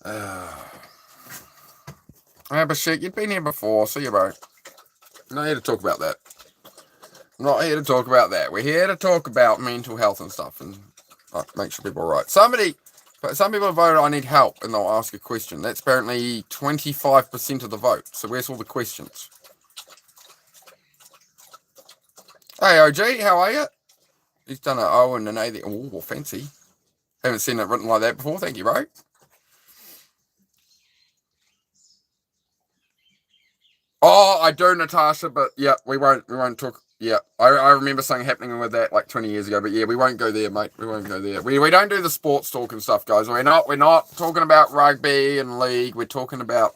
But shit, you've been here before. See you, bro. I'm not here to talk about that. We're here to talk about mental health and stuff and make sure people are right. Some people have voted I need help and they'll ask a question. That's apparently 25% of the vote. So where's all the questions? Hey, OG, how are you? He's done an O and an A there. Oh, fancy. Haven't seen it written like that before. Thank you, bro. Oh, I do, Natasha, but yeah, we won't talk. Yeah, I remember something happening with that like 20 years ago, but yeah, we won't go there, mate. We won't go there. We don't do the sports talk and stuff, guys. We're not talking about rugby and league. We're trying to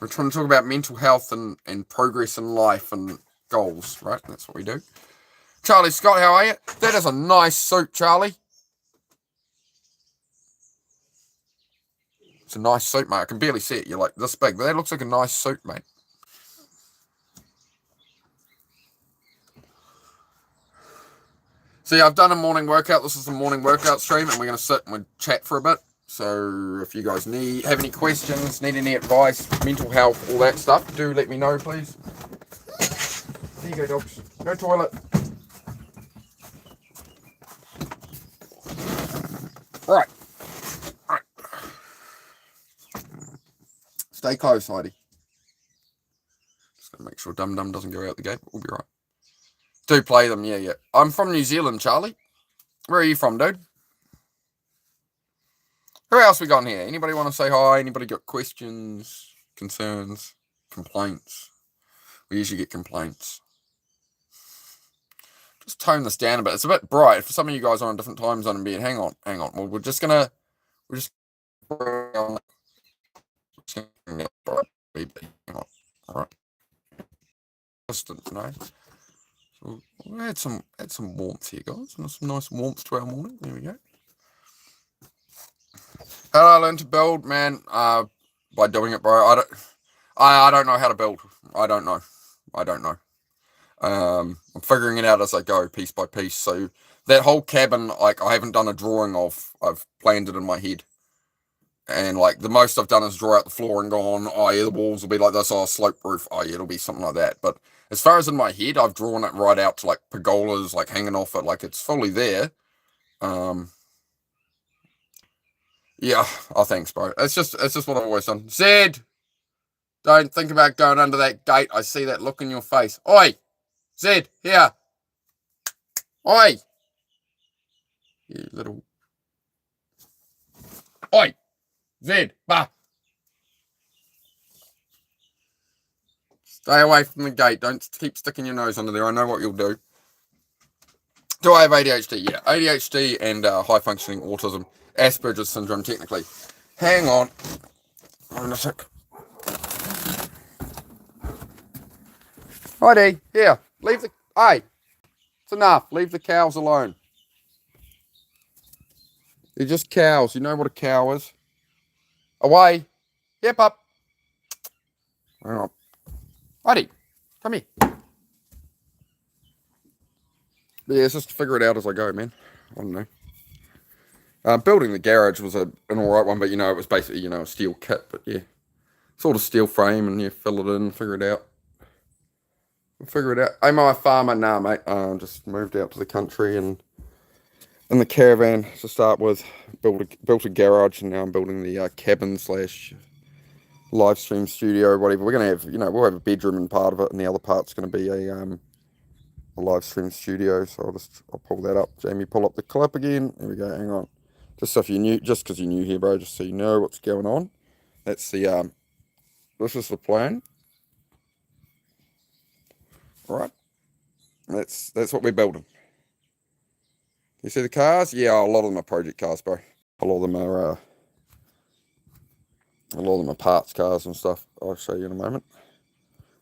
talk about mental health and progress in life and goals, right? That's what we do. Charlie Scott, how are you? That is a nice suit, Charlie. It's a nice suit, mate. I can barely see it. You're like this big, but that looks like a nice suit, mate. See, I've done a morning workout. This is the morning workout stream, and we're going to sit and we'll chat for a bit. So if you guys have any questions, need any advice, mental health, all that stuff, do let me know, please. There you go, dogs. Go toilet. Right. Stay close, Heidi. Just got to make sure Dum Dum doesn't go out the gate. We'll be right. Do play them, yeah. I'm from New Zealand, Charlie. Where are you from, dude? Who else we got in here? Anybody want to say hi? Anybody got questions, concerns, complaints? We usually get complaints. just tone this down a bit. It's a bit bright for some of you guys on a different time zone and being, hang on. Well, we're just bring on, hang on. All right. Distance, you know. So we'll add some warmth here, guys. And some nice warmth to our morning. There we go. How did I learn to build, man? By doing it, bro. I don't know how to build. I don't know. I'm figuring it out as I go, piece by piece. So that whole cabin, like, I haven't done a drawing of. I've planned it in my head. And, like, the most I've done is draw out the floor and gone, oh, yeah, the walls will be like this, oh, slope roof, oh, yeah, it'll be something like that. But as far as in my head, I've drawn it right out to, like, pergolas, like, hanging off it, like, it's fully there. Yeah, oh, thanks, bro. It's just what I've always done. Zed! Don't think about going under that gate. I see that look in your face. Oi! Zed, here! Oi! You little... Oi! Zed, bah! Stay away from the gate. Don't keep sticking your nose under there. I know what you'll do. Do I have ADHD? Yeah, ADHD and high-functioning autism. Asperger's syndrome, technically. Hang on. I'm a sec. Heidi, here. Leave the... Hey, it's enough. Leave the cows alone. They're just cows. You know what a cow is? Away. Here, pup. Hang on. Heidi, come here. Yeah, it's just to figure it out as I go, man. I don't know. Building the garage was an alright one, but, you know, it was basically, you know, a steel kit. But, yeah, sort of steel frame and, yeah, fill it in, figure it out. We'll figure it out. Am I a farmer? Nah, mate. Just moved out to the country and in the caravan to start with. Built a garage, and now I'm building the cabin / live stream studio, whatever. We're going to have, you know, we'll have a bedroom in part of it, and the other part's going to be a live stream studio. So I'll pull that up. Jamie, pull up the clip again. There we go. Hang on. Just so if you're new, just because you're new here, bro, just so you know what's going on. That's the this is the plan. All right. That's what we're building. You see the cars? Yeah, a lot of them are project cars, bro. A lot of them are parts cars and stuff. I'll show you in a moment.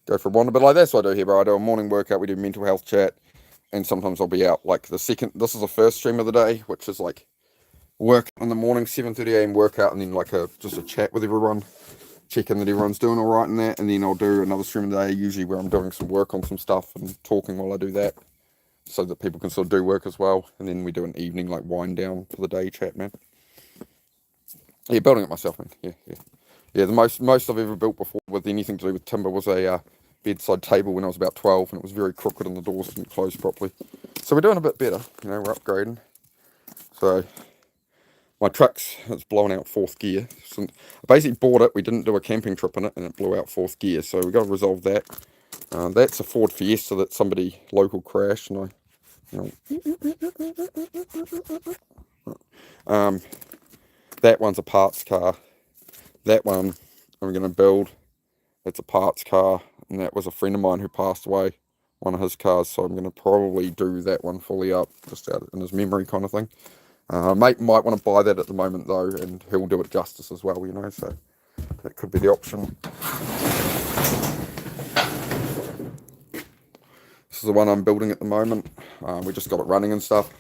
Go for a wander, but like that's what I do here, bro. I do a morning workout. We do mental health chat, and sometimes I'll be out. Like this is the first stream of the day, which is like work in the morning, 7:30 a.m. workout, and then like just a chat with everyone, checking that everyone's doing all right in that, and then I'll do another stream of the day, usually where I'm doing some work on some stuff and talking while I do that, so that people can sort of do work as well. And then we do an evening like wind down for the day chat, man. Yeah, building it myself, man. Yeah. The most I've ever built before with anything to do with timber was a bedside table when I was about 12, and it was very crooked and the doors didn't close properly. So we're doing a bit better, you know, we're upgrading. So my truck's blown out 4th gear. So I basically bought it, we didn't do a camping trip in it, and it blew out 4th gear. So we got to resolve that. That's a Ford Fiesta that somebody local crashed, and that one's a parts car. That one I'm going to build. It's a parts car, and that was a friend of mine who passed away, one of his cars, so I'm going to probably do that one fully up, just out in his memory kind of thing. Mate might want to buy that at the moment, though, and he'll do it justice as well, you know, so that could be the option. This is the one I'm building at the moment. We just got it running and stuff.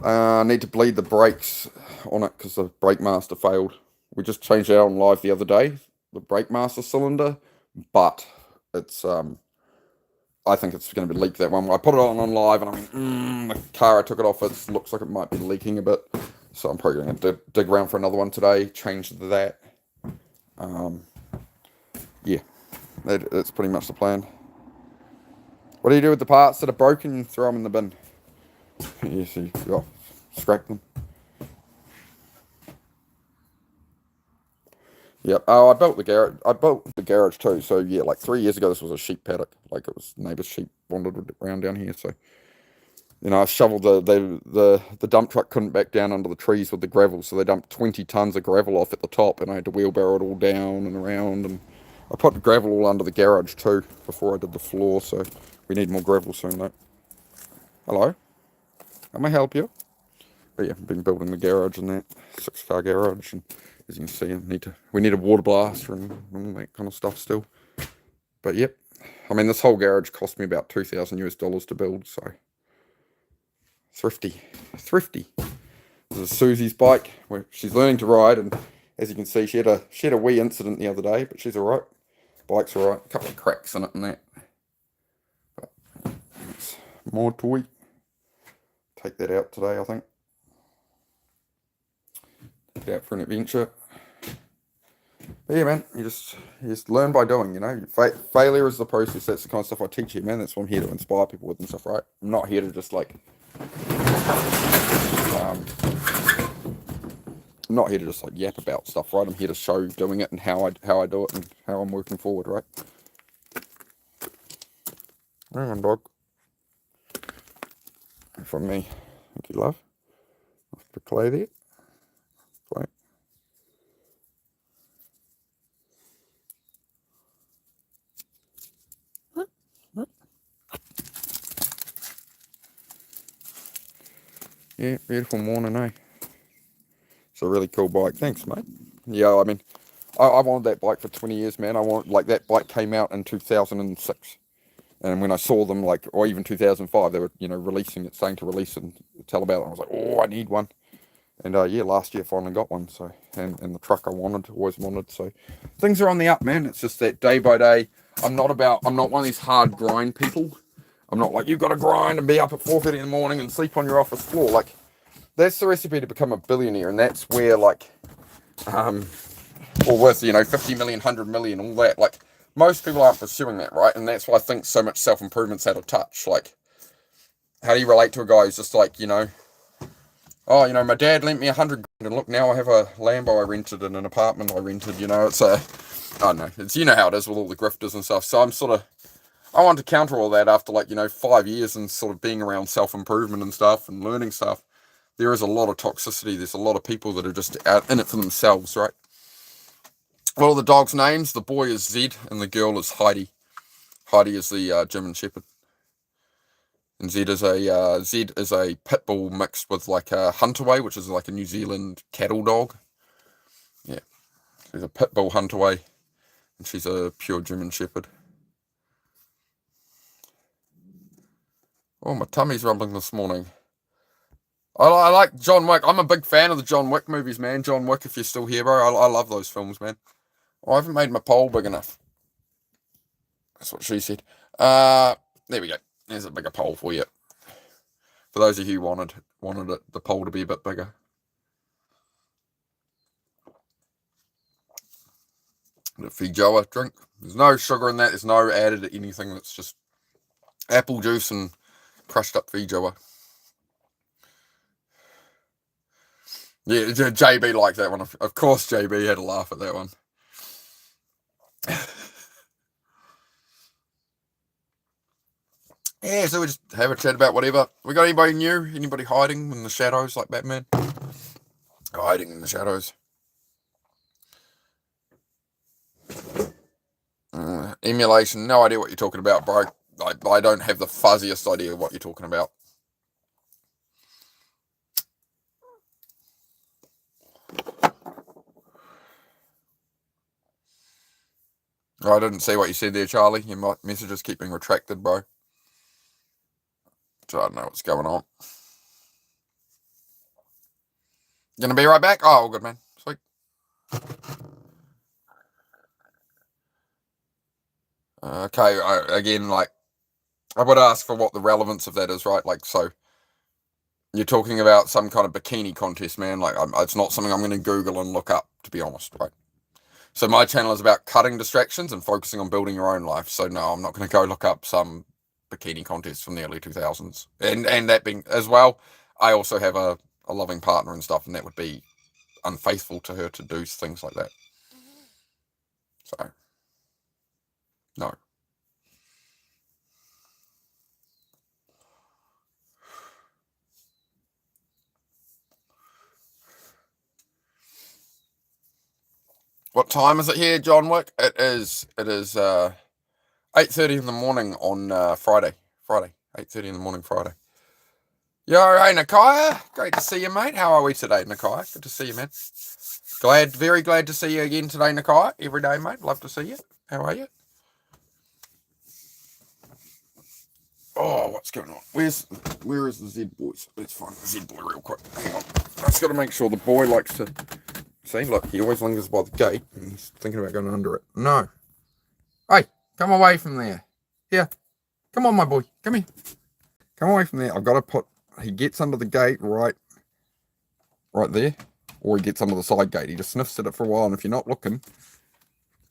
I need to bleed the brakes on it because the brake master failed. We just changed it out on live the other day, the brake master cylinder, but it's I think it's going to be leaked, that one. I put it on live, and I mean, the car I took it off, it looks like it might be leaking a bit, so I'm probably going to dig around for another one today, change that. Yeah, that's pretty much the plan. What do you do with the parts that are broken? You throw them in the bin. Yeah, so you scrap them. Yep. Oh, I built the garage too. So yeah, like 3 years ago, this was a sheep paddock. Like it was neighbours' sheep wandered around down here. So, you know, I shoveled the dump truck couldn't back down under the trees with the gravel, so they dumped 20 tons of gravel off at the top, and I had to wheelbarrow it all down and around. And I put the gravel all under the garage too before I did the floor. So we need more gravel soon, though. Hello. Can I help you? But yeah, I've been building the garage and that 6-car garage, and as you can see, we need a water blaster and all that kind of stuff still. But yep, I mean this whole garage cost me about $2,000 to build, so thrifty. This is Susie's bike, where she's learning to ride, and as you can see, she had a wee incident the other day, but she's alright. Bike's alright. A couple of cracks in it and that. But it's more toy. Take that out today, I think. Take it out for an adventure. But yeah, man, you just learn by doing, you know. Failure is the process. That's the kind of stuff I teach you, man. That's what I'm here to inspire people with and stuff, right? I'm not here to just I'm not here to just yap about stuff, right? I'm here to show doing it and how I do it and how I'm working forward, right? Hang on, dog. From me. Thank you, love. The clay there. Clay. Yeah, beautiful morning, eh? It's a really cool bike. Thanks, mate. Yeah, I mean, I wanted that bike for 20 years, man. That bike came out in 2006. And when I saw them, or even 2005, they were, releasing it, starting to release it and tell about it. I was like, oh, I need one. And yeah, last year finally got one. So, and the truck I always wanted. So things are on the up, man. It's just that day by day. I'm not one of these hard grind people. I'm not like, you've got to grind and be up at 4:30 in the morning and sleep on your office floor. That's the recipe to become a billionaire. And that's where or worth, 50 million, 100 million, all that. Most people aren't pursuing that, right? And that's why I think so much self-improvement's out of touch. How do you relate to a guy who's just my dad lent me 100 grand, and look, now I have a Lambo I rented and an apartment I rented, it's I don't know, it's, how it is with all the grifters and stuff. So I want to counter all that after 5 years and sort of being around self-improvement and stuff and learning stuff. There is a lot of toxicity. There's a lot of people that are just out in it for themselves, right? What are the dogs' names? The boy is Zed and the girl is Heidi. Heidi is the German Shepherd. And Zed is a pit bull mixed with a Hunterway, which is a New Zealand cattle dog. Yeah. She's a pit bull Hunterway. And she's a pure German Shepherd. Oh, my tummy's rumbling this morning. I like John Wick. I'm a big fan of the John Wick movies, man. John Wick, if you're still here, bro. I love those films, man. Oh, I haven't made my pole big enough. That's what she said. There we go. There's a bigger pole for you. For those of you who wanted the pole to be a bit bigger. The Fijoa drink. There's no sugar in that. There's no added anything. That's just apple juice and crushed up Fijoa. Yeah, JB liked that one. Of course, JB had a laugh at that one. Yeah, so we just have a chat about whatever. We got anybody new? Anybody hiding in the shadows like Batman? Hiding in the shadows. Emulation. No idea what you're talking about, bro. I don't have the fuzziest idea of what you're talking about. I didn't see what you said there, Charlie. Your messages keep being retracted, bro. So I don't know what's going on. Gonna be right back? Oh, good, man. Sweet. Okay, again, I would ask for what the relevance of that is, right? So you're talking about some kind of bikini contest, man. It's not something I'm going to Google and look up, to be honest, right? So my channel is about cutting distractions and focusing on building your own life. So no, I'm not going to go look up some bikini contest from the early 2000s. And that being as well, I also have a loving partner and stuff, and that would be unfaithful to her to do things like that. So, no. What time is it here, John Wick? It is 8:30 in the morning on Friday. 8:30 in the morning Friday. Yo, hey, Nakaya. Great to see you, mate. How are we today, Nakaya? Good to see you, man. Very glad to see you again today, Nakaya. Every day, mate. Love to see you. How are you? Oh, what's going on? Where is the Z boys? Let's find the Z boy real quick. Hang on. I just got to make sure the boy likes to see. Look, he always lingers by the gate, and he's thinking about going under it. No. Hey, come away from there. Here. Come on, my boy. Come here. Come away from there. I've got to put. He gets under the gate right there, or he gets under the side gate. He just sniffs at it for a while, and if you're not looking,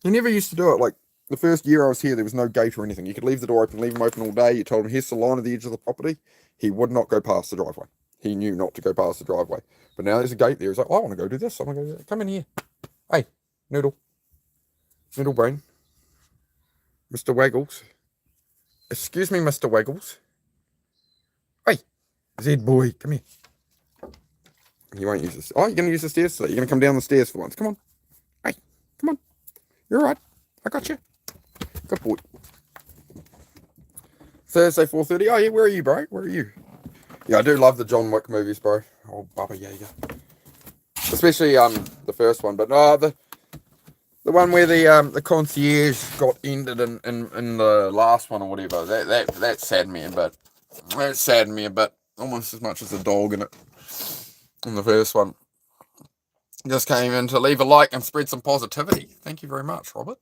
he never used to do it. Like the first year I was here, there was no gate or anything. You could leave the door open, leave him open all day. You told him, here's the line of the edge of the property. He would not go past the driveway. He knew not to go past the driveway. But now there's a gate there. He's like, oh, I want to go do this. I want to go do that. Come in here. Hey, Noodle Brain. Mr. Waggles. Excuse me, Mr. Waggles. Hey, Zed boy, come here. He won't use this. Oh, you're going to use the stairs today. You're going to come down the stairs for once. Come on. Hey, come on. You're all right. I got you. Good boy. Thursday, 4:30. Oh, yeah, where are you, bro? Where are you? Yeah, I do love the John Wick movies, bro. Oh, Baba Yaga. Especially the first one. But no, the one where the concierge got ended in the last one or whatever. That saddened me a bit. That saddened me a bit. Almost as much as the dog in it. In the first one. Just came in to leave a like and spread some positivity. Thank you very much, Robert.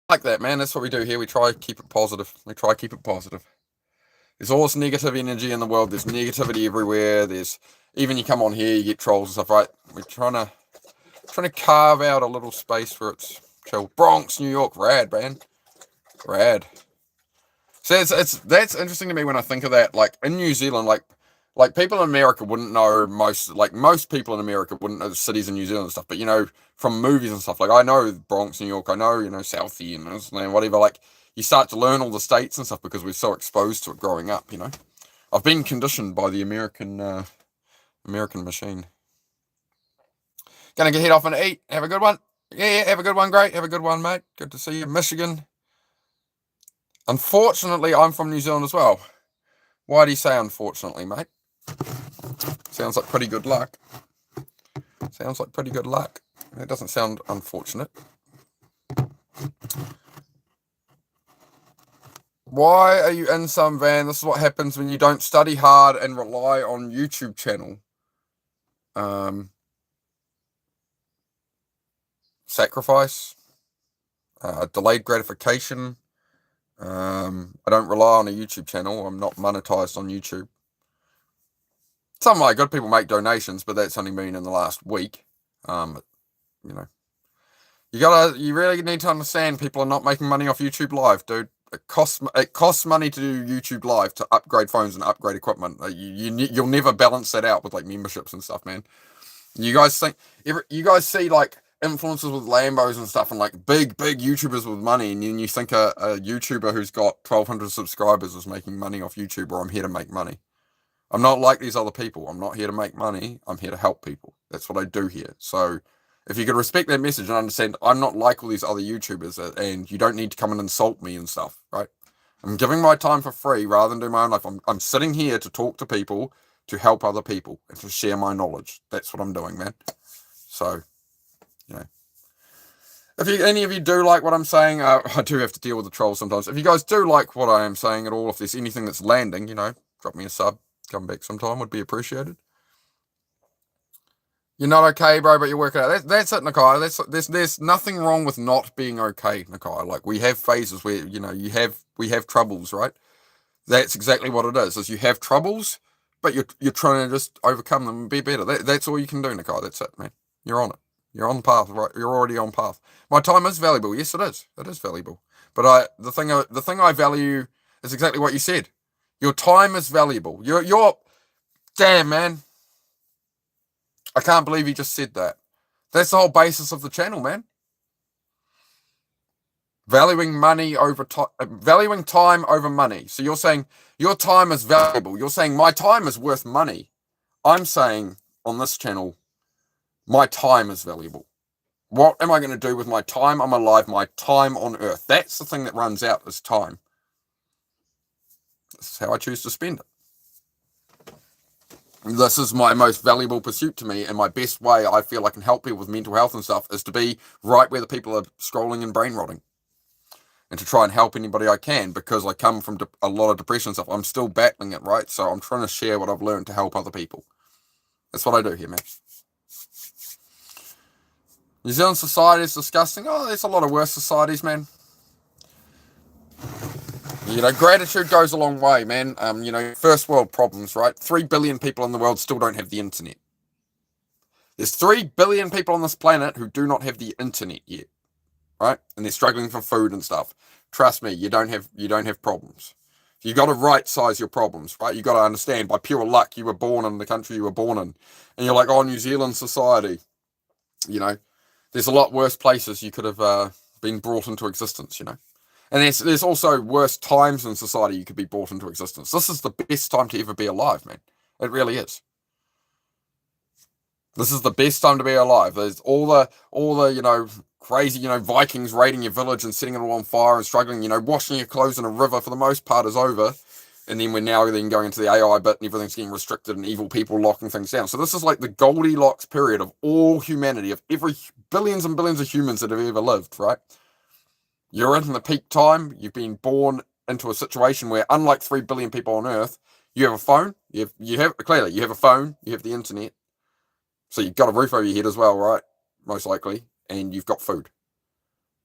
Like that, man. That's what we do here. We try to keep it positive. There's always negative energy in the world. There's negativity everywhere. Even you come on here, you get trolls and stuff, right? We're trying to carve out a little space where it's chill. Bronx, New York, rad, man. Rad. So that's interesting to me when I think of that. Like in New Zealand, like people in America wouldn't know most people in America wouldn't know the cities in New Zealand and stuff, but from movies and stuff, like I know Bronx, New York, I know, Southie and whatever, like you start to learn all the states and stuff because we're so exposed to it growing up, I've been conditioned by the American machine. Gonna head off and eat. Have a good one. Yeah, have a good one, great. Have a good one, mate. Good to see you. Michigan. Unfortunately, I'm from New Zealand as well. Why do you say unfortunately, mate? Sounds like pretty good luck. It doesn't sound unfortunate. Why are you in some van? This is what happens when you don't study hard and rely on YouTube channel. Sacrifice. Delayed gratification. I don't rely on a YouTube channel. I'm not monetized on YouTube. Some of my good people make donations, but that's only been in the last week. You really need to understand people are not making money off YouTube Live, dude. It costs money to do YouTube Live to upgrade phones and upgrade equipment. You'll never balance that out with like memberships and stuff, man. You guys see like influencers with Lambos and stuff and like big YouTubers with money, and then you think a YouTuber who's got 1,200 subscribers is making money off YouTube, or I'm here to make money. I'm not like these other people. I'm not here to make money. I'm here to help people. That's what I do here. So if you could respect that message and understand I'm not like all these other YouTubers, and you don't need to come and insult me and stuff, right? I'm giving my time for free rather than do my own life. I'm sitting here to talk to people, to help other people, and to share my knowledge. That's what I'm doing, man. So, if any of you do like what I'm saying, I do have to deal with the trolls sometimes. If you guys do like what I am saying at all, if there's anything that's landing, drop me a sub. Come back sometime, would be appreciated. You're not okay, bro, but you're working out. That's it, Nakai. There's nothing wrong with not being okay, Nakai. Like we have phases where we have troubles, right? That's exactly what it is you have troubles, but you're trying to just overcome them and be better. That's all you can do, Nakai. That's it, man. You're on it. You're on the path, right? You're already on path. My time is valuable. Yes, it is. It is valuable. But the thing I value is exactly what you said. Your time is valuable. You're damn, man. I can't believe you just said that. That's the whole basis of the channel, man. Valuing time over money. So you're saying your time is valuable. You're saying my time is worth money. I'm saying on this channel, my time is valuable. What am I going to do with my time? I'm alive, my time on earth. That's the thing that runs out is time. This is how I choose to spend it. This is my most valuable pursuit to me, and my best way I feel I can help people with mental health and stuff is to be right where the people are scrolling and brain rotting, and to try and help anybody I can, because I come from a lot of depression and stuff. I'm still battling it, right? So I'm trying to share what I've learned to help other people. That's what I do here, man. New Zealand society is disgusting. Oh, there's a lot of worse societies, man. You know, gratitude goes a long way, man. You know, first world problems, right? 3 billion people in the world still don't have the internet. There's 3 billion people on this planet who do not have the internet yet, right? And they're struggling for food and stuff. Trust me, you don't have problems. You got to right size your problems, right? You got to understand, by pure luck, you were born in the country you were born in, and you're like, oh, New Zealand society. You know, there's a lot worse places you could have been brought into existence. You know. And there's also worse times in society you could be brought into existence. This is the best time to ever be alive, man. It really is. This is the best time to be alive. There's all the you know, crazy, you know, Vikings raiding your village and setting it all on fire and struggling, you know, washing your clothes in a river for the most part is over. And then we're now going into the AI bit and everything's getting restricted and evil people locking things down. So this is like the Goldilocks period of all humanity, of every billions and billions of humans that have ever lived, right? You're in the peak time. You've been born into a situation where, unlike 3 billion people on Earth, you have a phone. You have a phone. You have the internet. So you've got a roof over your head as well, right? Most likely, and you've got food.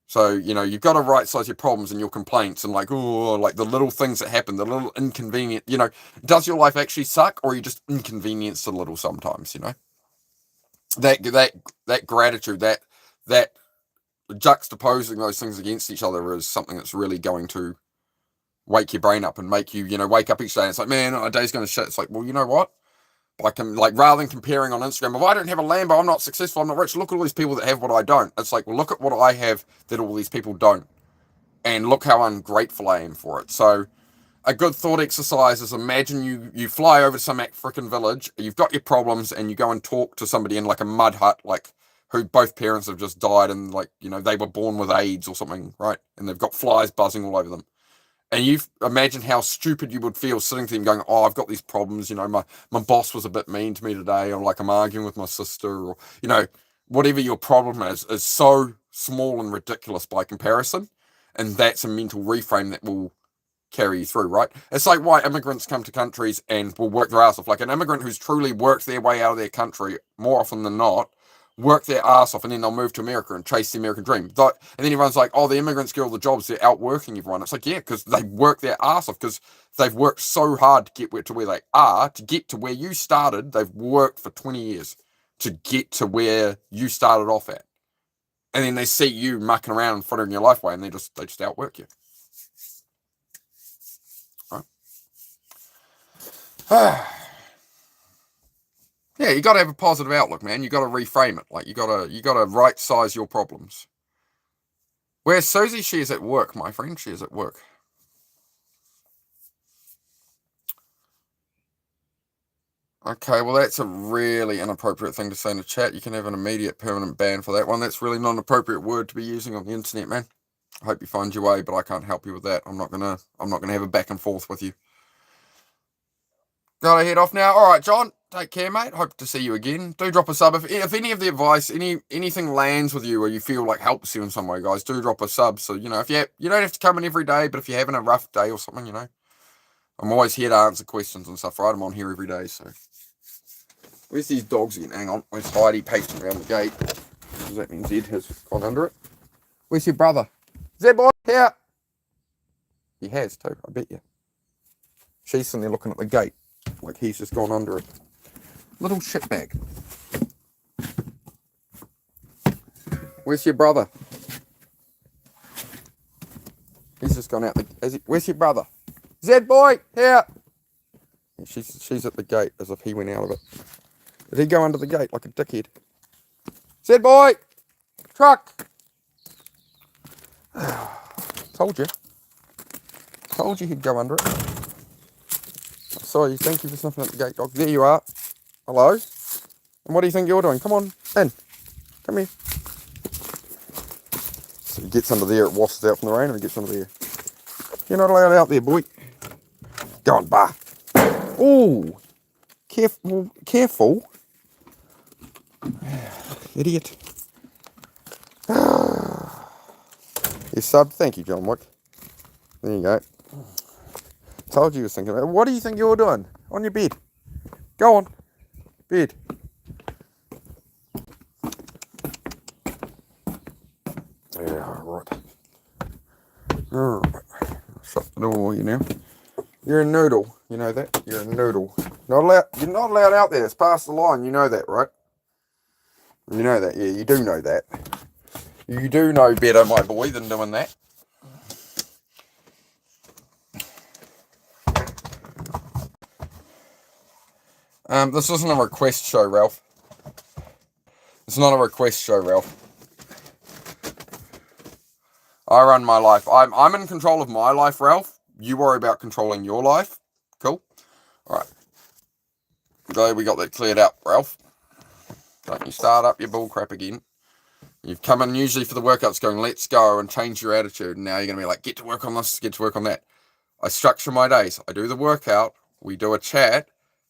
So, you know, you've got to right size your problems and your complaints and like the little things that happen, the little inconvenient. You know, does your life actually suck, or are you just inconvenienced a little sometimes? You know, that gratitude, that juxtaposing those things against each other is something that's really going to wake your brain up and make you, you know, wake up each day and it's like, man, a day's going to shit. It's like, well, you know what? Rather than comparing on Instagram, if I don't have a Lambo, I'm not successful, I'm not rich. Look at all these people that have what I don't. It's like, well, look at what I have that all these people don't. And look how ungrateful I am for it. So a good thought exercise is, imagine you fly over to some African village, you've got your problems, and you go and talk to somebody in like a mud hut, like who both parents have just died and like, you know, they were born with AIDS or something, right? And they've got flies buzzing all over them. And you imagine how stupid you would feel sitting to them going, oh, I've got these problems, you know, my boss was a bit mean to me today, or like I'm arguing with my sister, or, you know, whatever your problem is so small and ridiculous by comparison. And that's a mental reframe that will carry you through, right? It's like why immigrants come to countries and will work their ass off. Like an immigrant who's truly worked their way out of their country, more often than not, work their ass off, and then they'll move to America and chase the American dream. And then everyone's like, oh, the immigrants get all the jobs, they're outworking everyone. It's like, yeah, because they work their ass off, because they've worked so hard to get to where they are, to get to where you started. They've worked for 20 years to get to where you started off at. And then they see you mucking around and frittering your life away, and they just outwork you. Right. Yeah, you got to have a positive outlook, man. You got to reframe it. Like you got to right size your problems. Where's Susie? She is at work, my friend. She is at work. Okay, well, that's a really inappropriate thing to say in the chat. You can have an immediate permanent ban for that one. That's really not an appropriate word to be using on the internet, man. I hope you find your way, but I can't help you with that. I'm not gonna have a back and forth with you. Gotta head off now. All right, John. Take care, mate. Hope to see you again. Do drop a sub if any of the advice, anything lands with you, or you feel like helps you in some way, guys. Do drop a sub. So you know, if you don't have to come in every day, but if you're having a rough day or something, you know, I'm always here to answer questions and stuff. Right, I'm on here every day. So where's these dogs again? Hang on. Where's Heidi pacing around the gate? Does that mean Zed has gone under it? Where's your brother? Zed boy, here. He has too. I bet you. She's sitting there looking at the gate like he's just gone under it. Little shitbag. Where's your brother? He's just gone out. Where's your brother? Zed boy, here. And she's at the gate as if he went out of it. Did he go under the gate like a dickhead? Zed boy, truck. Told you. Told you he'd go under it. Sorry, thank you for sniffing at the gate, dog. There you are. Hello? And what do you think you're doing? Come on, in. Come here. So he gets under there, it washes out from the rain, and he gets under there. You're not allowed out there, boy. Go on, bah. Ooh. Careful, careful. Idiot. You sub. Thank you, John Wick. There you go. Told you was thinking about it. What do you think you're doing? On your bed. Go on. Bed. Yeah, right. Shut the door, you know. You're a noodle. You know that? You're a noodle. You're not allowed out there. It's past the line. You know that, right? You know that. Yeah, you do know that. You do know better, my boy, than doing that. This isn't a request show, Ralph. It's not a request show, Ralph. I run my life. I'm in control of my life, Ralph. You worry about controlling your life. Cool? Alright. Glad we got that cleared up, Ralph. Don't you start up your bullcrap again. You've come in usually for the workouts going, let's go, and change your attitude. And now you're going to be like, get to work on this, get to work on that. I structure my days. I do the workout. We do a chat.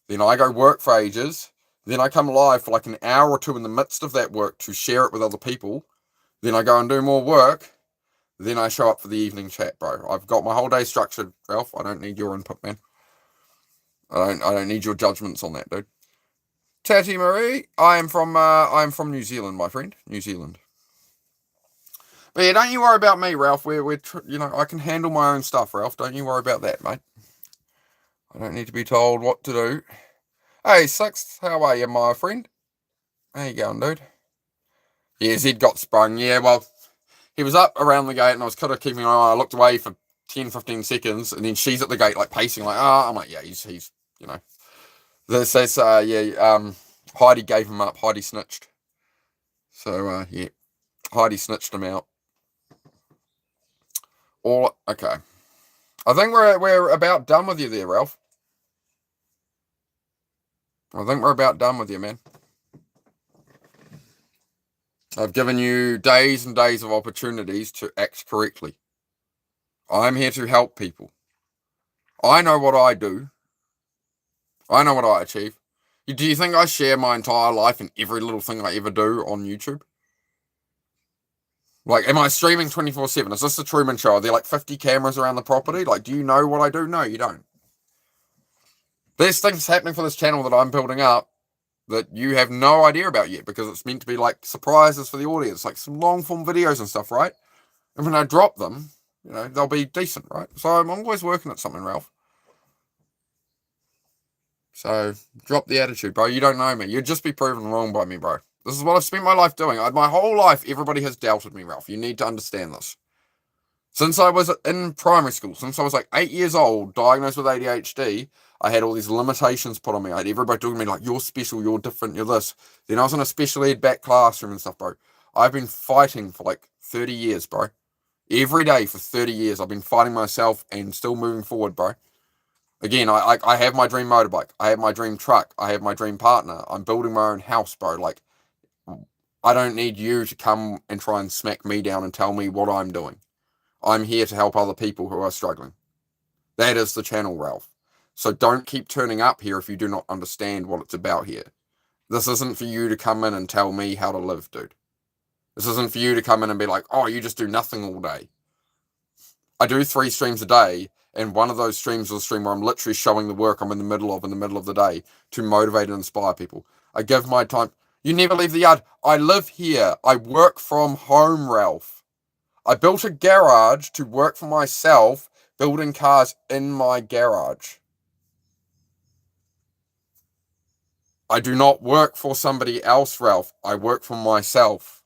Then I go work for ages. Then I come live for like an hour or two in the midst of that work to share it with other people. Then I go and do more work. Then I show up for the evening chat, bro. I've got my whole day structured, Ralph. I don't need your input, man. I don't need your judgments on that, dude. Tatty Marie, I am from New Zealand, my friend. New Zealand. But yeah, don't you worry about me, Ralph. I can handle my own stuff, Ralph. Don't you worry about that, mate. I don't need to be told what to do. Hey, Six, how are you, my friend? How you going, dude? Yeah, Zed got sprung. Yeah, well, he was up around the gate, and I was kind of keeping an eye. I looked away for 10, 15 seconds, and then she's at the gate, like, pacing, like, I'm like, yeah, he's you know. Heidi gave him up. Heidi snitched. So, yeah, Heidi snitched him out. Okay. I think we're about done with you there, Ralph. I think we're about done with you, man. I've given you days and days of opportunities to act correctly. I'm here to help people. I know what I do. I know what I achieve. Do you think I share my entire life and every little thing I ever do on YouTube? Like, am I streaming 24/7? Is this the Truman Show? Are there like 50 cameras around the property? Like, do you know what I do? No, you don't. There's things happening for this channel that I'm building up that you have no idea about yet, because it's meant to be like surprises for the audience, like some long form videos and stuff, right? And when I drop them, they'll be decent, right? So I'm always working at something, Ralph. So drop the attitude, bro. You don't know me. You'd just be proven wrong by me, bro. This is what I've spent my life doing. My whole life, everybody has doubted me, Ralph. You need to understand this. Since I was in primary school, since I was like 8 years old, diagnosed with ADHD, I had all these limitations put on me. I had everybody talking to me like, you're special, you're different, you're this. Then I was in a special ed back classroom and stuff, bro. I've been fighting for like 30 years, bro. Every day for 30 years, I've been fighting myself and still moving forward, bro. Again, I have my dream motorbike. I have my dream truck. I have my dream partner. I'm building my own house, bro. Like, I don't need you to come and try and smack me down and tell me what I'm doing. I'm here to help other people who are struggling. That is the channel, Ralph. So don't keep turning up here if you do not understand what it's about here. This isn't for you to come in and tell me how to live, dude. This isn't for you to come in and be like, oh, you just do nothing all day. I do 3 streams a day, and one of those streams is a stream where I'm literally showing the work I'm in the middle of the day to motivate and inspire people. I give my time. You never leave the yard. I live here. I work from home, Ralph. I built a garage to work for myself, building cars in my garage. I do not work for somebody else, Ralph. I work for myself.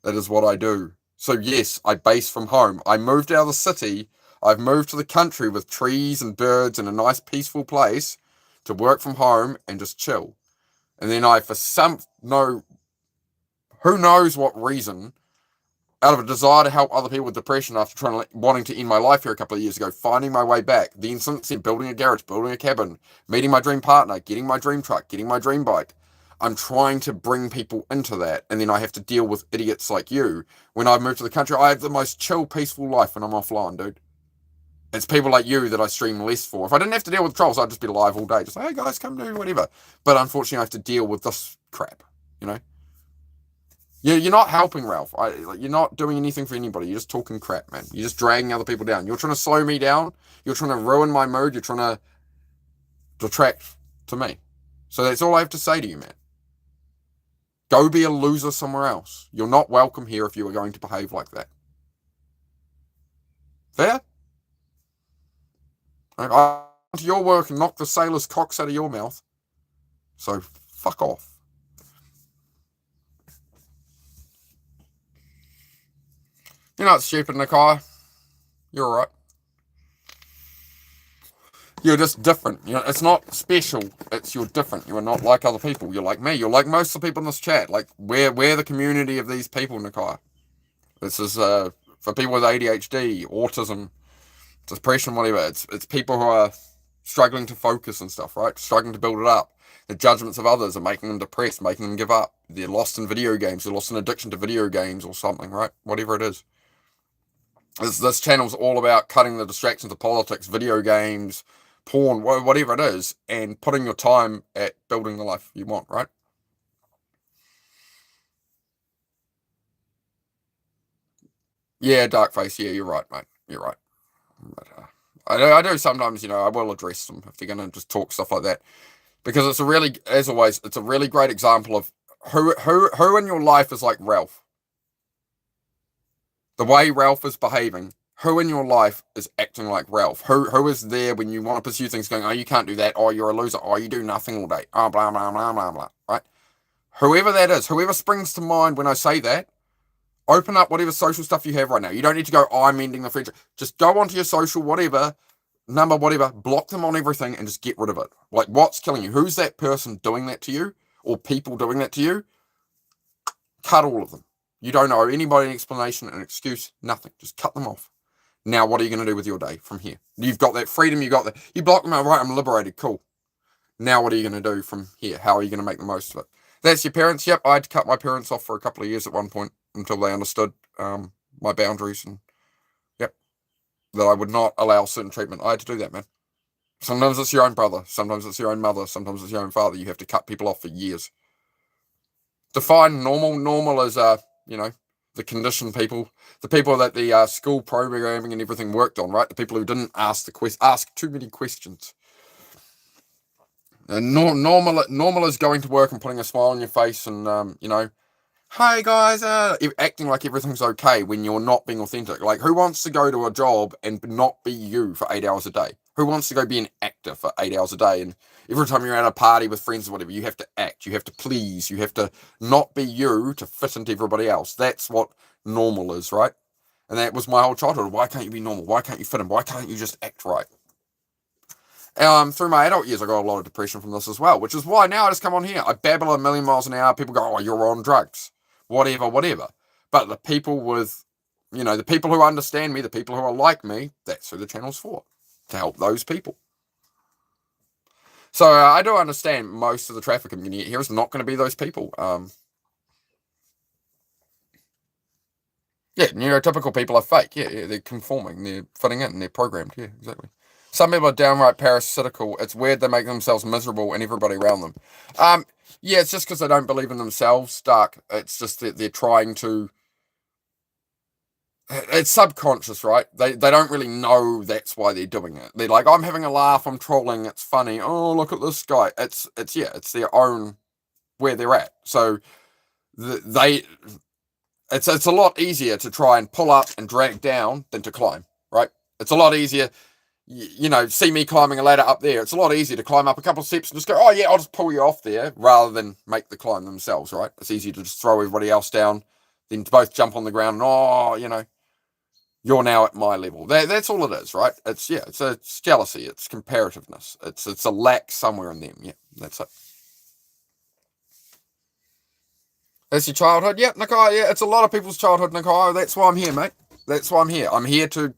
That is what I do. So yes, I base from home. I moved out of the city. I've moved to the country with trees and birds and a nice peaceful place to work from home and just chill. And then who knows what reason, out of a desire to help other people with depression after wanting to end my life here a couple of years ago, finding my way back, then since then building a garage, building a cabin, meeting my dream partner, getting my dream truck, getting my dream bike. I'm trying to bring people into that, and then I have to deal with idiots like you. When I moved to the country, I have the most chill, peaceful life when I'm offline, dude. It's people like you that I stream less for. If I didn't have to deal with trolls, I'd just be live all day. Just like, hey guys, come do whatever. But unfortunately, I have to deal with this crap, you know? You're not helping, Ralph. You're not doing anything for anybody. You're just talking crap, man. You're just dragging other people down. You're trying to slow me down. You're trying to ruin my mood. You're trying to detract to me. So that's all I have to say to you, man. Go be a loser somewhere else. You're not welcome here if you are going to behave like that. Fair? I went to your work and knocked the sailors' cocks out of your mouth. So fuck off. You're not stupid, Nakai. You're alright. You're just different. You know, it's not special. It's you're different. You are not like other people. You're like me. You're like most of the people in this chat. Like we're the community of these people, Nakai. This is for people with ADHD, autism, depression, whatever. It's people who are struggling to focus and stuff, right? Struggling to build it up. The judgments of others are making them depressed, making them give up. They're lost in video games. They're lost in addiction to video games or something, right? Whatever it is. This channel's all about cutting the distractions of politics, video games, porn, whatever it is, and putting your time at building the life you want, right? Yeah, Darkface, yeah, you're right, mate. You're right. But, I do sometimes, you know, I will address them if they're going to just talk stuff like that. Because it's a really, as always, it's a really great example of who in your life is like Ralph. The way Ralph is behaving, who in your life is acting like Ralph? Who is there when you want to pursue things going, oh, you can't do that, oh, you're a loser, oh, you do nothing all day, oh, blah, blah, blah, blah, blah, right? Whoever that is, whoever springs to mind when I say that, open up whatever social stuff you have right now. You don't need to go, oh, I'm ending the friendship. Just go onto your social, whatever, number, whatever, block them on everything and just get rid of it. Like, what's killing you? Who's that person doing that to you? Or people doing that to you? Cut all of them. You don't owe anybody an explanation, an excuse, nothing. Just cut them off. Now, what are you going to do with your day from here? You've got that freedom. You got that. You block them out, right? I'm liberated. Cool. Now, what are you going to do from here? How are you going to make the most of it? That's your parents. Yep, I had to cut my parents off for a couple of years at one point until they understood my boundaries and, yep, that I would not allow certain treatment. I had to do that, man. Sometimes it's your own brother. Sometimes it's your own mother. Sometimes it's your own father. You have to cut people off for years. Define normal. Normal is, you know, the conditioned people, the people that the school programming and everything worked on, right? The people who didn't ask too many questions. And normal is going to work and putting a smile on your face and, you know, hi guys, acting like everything's okay when you're not being authentic. Like, who wants to go to a job and not be you for 8 hours a day? Who wants to go be an actor for 8 hours a day? And every time you're at a party with friends or whatever, you have to act, you have to please, you have to not be you to fit into everybody else. That's what normal is, right? And that was my whole childhood. Why can't you be normal? Why can't you fit in? Why can't you just act right? Through my adult years, I got a lot of depression from this as well, which is why now I just come on here. I babble a million miles an hour. People go, oh, you're on drugs. Whatever. But the people with, you know, the people who understand me, the people who are like me, that's who the channel's for. To help those people. So I do understand most of the traffic community here is not going to be those people. Yeah, neurotypical people are fake. Yeah, they're conforming. They're fitting in. They're programmed. Yeah, exactly. Some people are downright parasitical. It's weird they make themselves miserable and everybody around them. Yeah, it's just because they don't believe in themselves, Dark. It's just that they're trying to... It's subconscious, right? They don't really know that's why they're doing it. They're like, I'm having a laugh, I'm trolling, it's funny. Oh, look at this guy. It's their own where they're at. So it's a lot easier to try and pull up and drag down than to climb, right? It's a lot easier. You know, see me climbing a ladder up there. It's a lot easier to climb up a couple of steps and just go, oh yeah, I'll just pull you off there, rather than make the climb themselves, right? It's easier to just throw everybody else down, then to both jump on the ground and, oh, you know, you're now at my level. That's all it is, right? It's jealousy. It's comparativeness. It's a lack somewhere in them. Yeah, that's it. That's your childhood? Yeah, Nakai. Yeah, it's a lot of people's childhood, Nakai. That's why I'm here, mate. That's why I'm here. I'm here to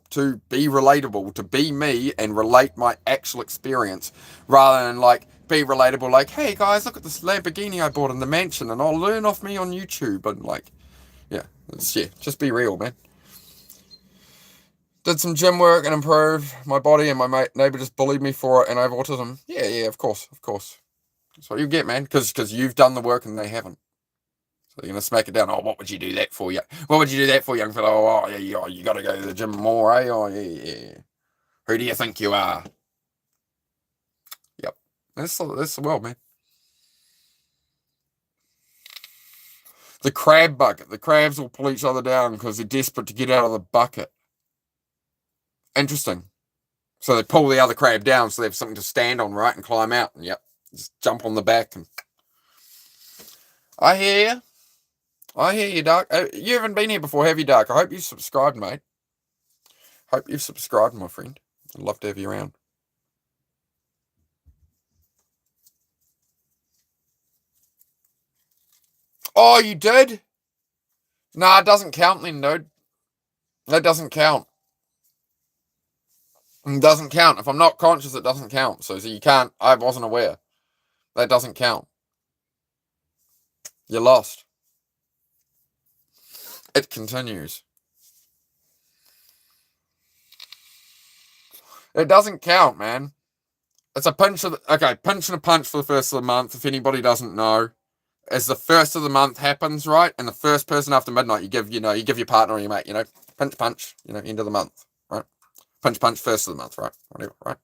be relatable, to be me and relate my actual experience, rather than like be relatable. Like, hey guys, look at this Lamborghini I bought in the mansion, and I'll learn off me on YouTube. And like, yeah, just be real, man. Did some gym work and improved my body, and my neighbor just bullied me for it, and I have autism. Yeah, of course. That's what you get, man, because you've done the work and they haven't. So you're going to smack it down. Oh, what would you do that for? What would you do that for, young fellow? Oh, yeah, you got to go to the gym more, eh? Oh, yeah. Who do you think you are? Yep. That's the world, man. The crab bucket. The crabs will pull each other down because they're desperate to get out of the bucket. Interesting. So they pull the other crab down so they have something to stand on, right, and climb out. And yep, just jump on the back. And I hear you, Dark. You haven't been here before, have you, Dark? I hope you've subscribed, mate. Hope you've subscribed, my friend. I'd love to have you around. Oh, you did? Nah, it doesn't count then, dude. That doesn't count. It doesn't count. If I'm not conscious, it doesn't count. So you can't. I wasn't aware. That doesn't count. You're lost. It continues. It doesn't count, man. It's a pinch and a punch for the first of the month. If anybody doesn't know, as the first of the month happens, right, and the first person after midnight, you give your partner or your mate, punch, end of the month, right? Punch, first of the month, right? Whatever, right?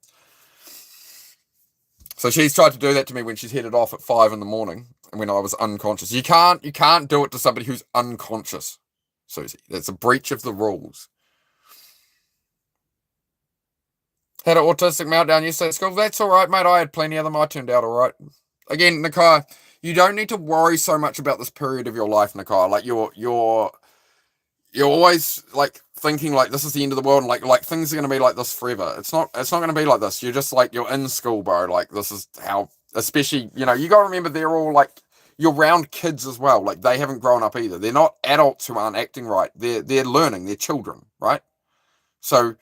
So she's tried to do that to me when she's headed off at 5 a.m, and when I was unconscious. You can't do it to somebody who's unconscious, Susie. That's a breach of the rules. Had an autistic meltdown yesterday at school. That's all right, mate. I had plenty of them. I turned out all right. Again, Nakai, you don't need to worry so much about this period of your life, Nakai. Like you're always like thinking like this is the end of the world, and like things are gonna be like this forever. It's not gonna be like this. You're just like you're in school, bro. Like this is how, especially you gotta remember they're all like you're around kids as well. Like they haven't grown up either. They're not adults who aren't acting right. They're learning. They're children, right? So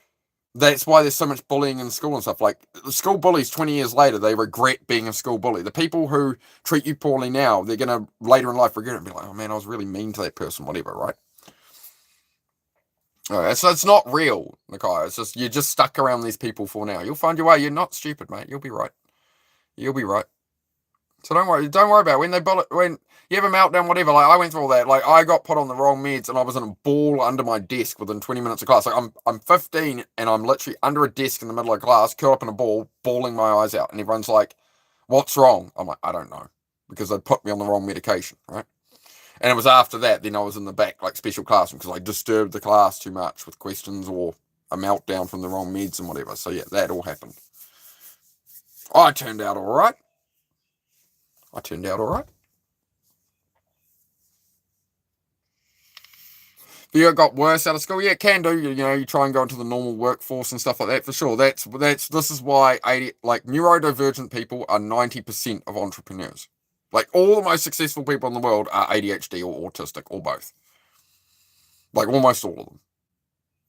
that's why there's so much bullying in school and stuff. Like the school bullies 20 years later, they regret being a school bully. The people who treat you poorly now, they're gonna later in life regret it and be like, oh man, I was really mean to that person, whatever, right? So it's not real, Nakai. It's just you're just stuck around these people for now. You'll find your way. You're not stupid, mate. You'll be right. So don't worry about it. When you have a meltdown, whatever. Like I went through all that. Like I got put on the wrong meds, and I was in a ball under my desk within 20 minutes of class. Like I'm 15, and I'm literally under a desk in the middle of class, curled up in a ball, bawling my eyes out, and everyone's like, "What's wrong?" I'm like, "I don't know," because they'd put me on the wrong medication, right? And it was after that, then I was in the back, like special classroom, because I disturbed the class too much with questions or a meltdown from the wrong meds and whatever. So yeah, that all happened. I turned out all right. But you got worse out of school? Yeah, it can do. You try and go into the normal workforce and stuff like that for sure. This is why neurodivergent people are 90% of entrepreneurs. Like all the most successful people in the world are ADHD or autistic or both. Like almost all of them.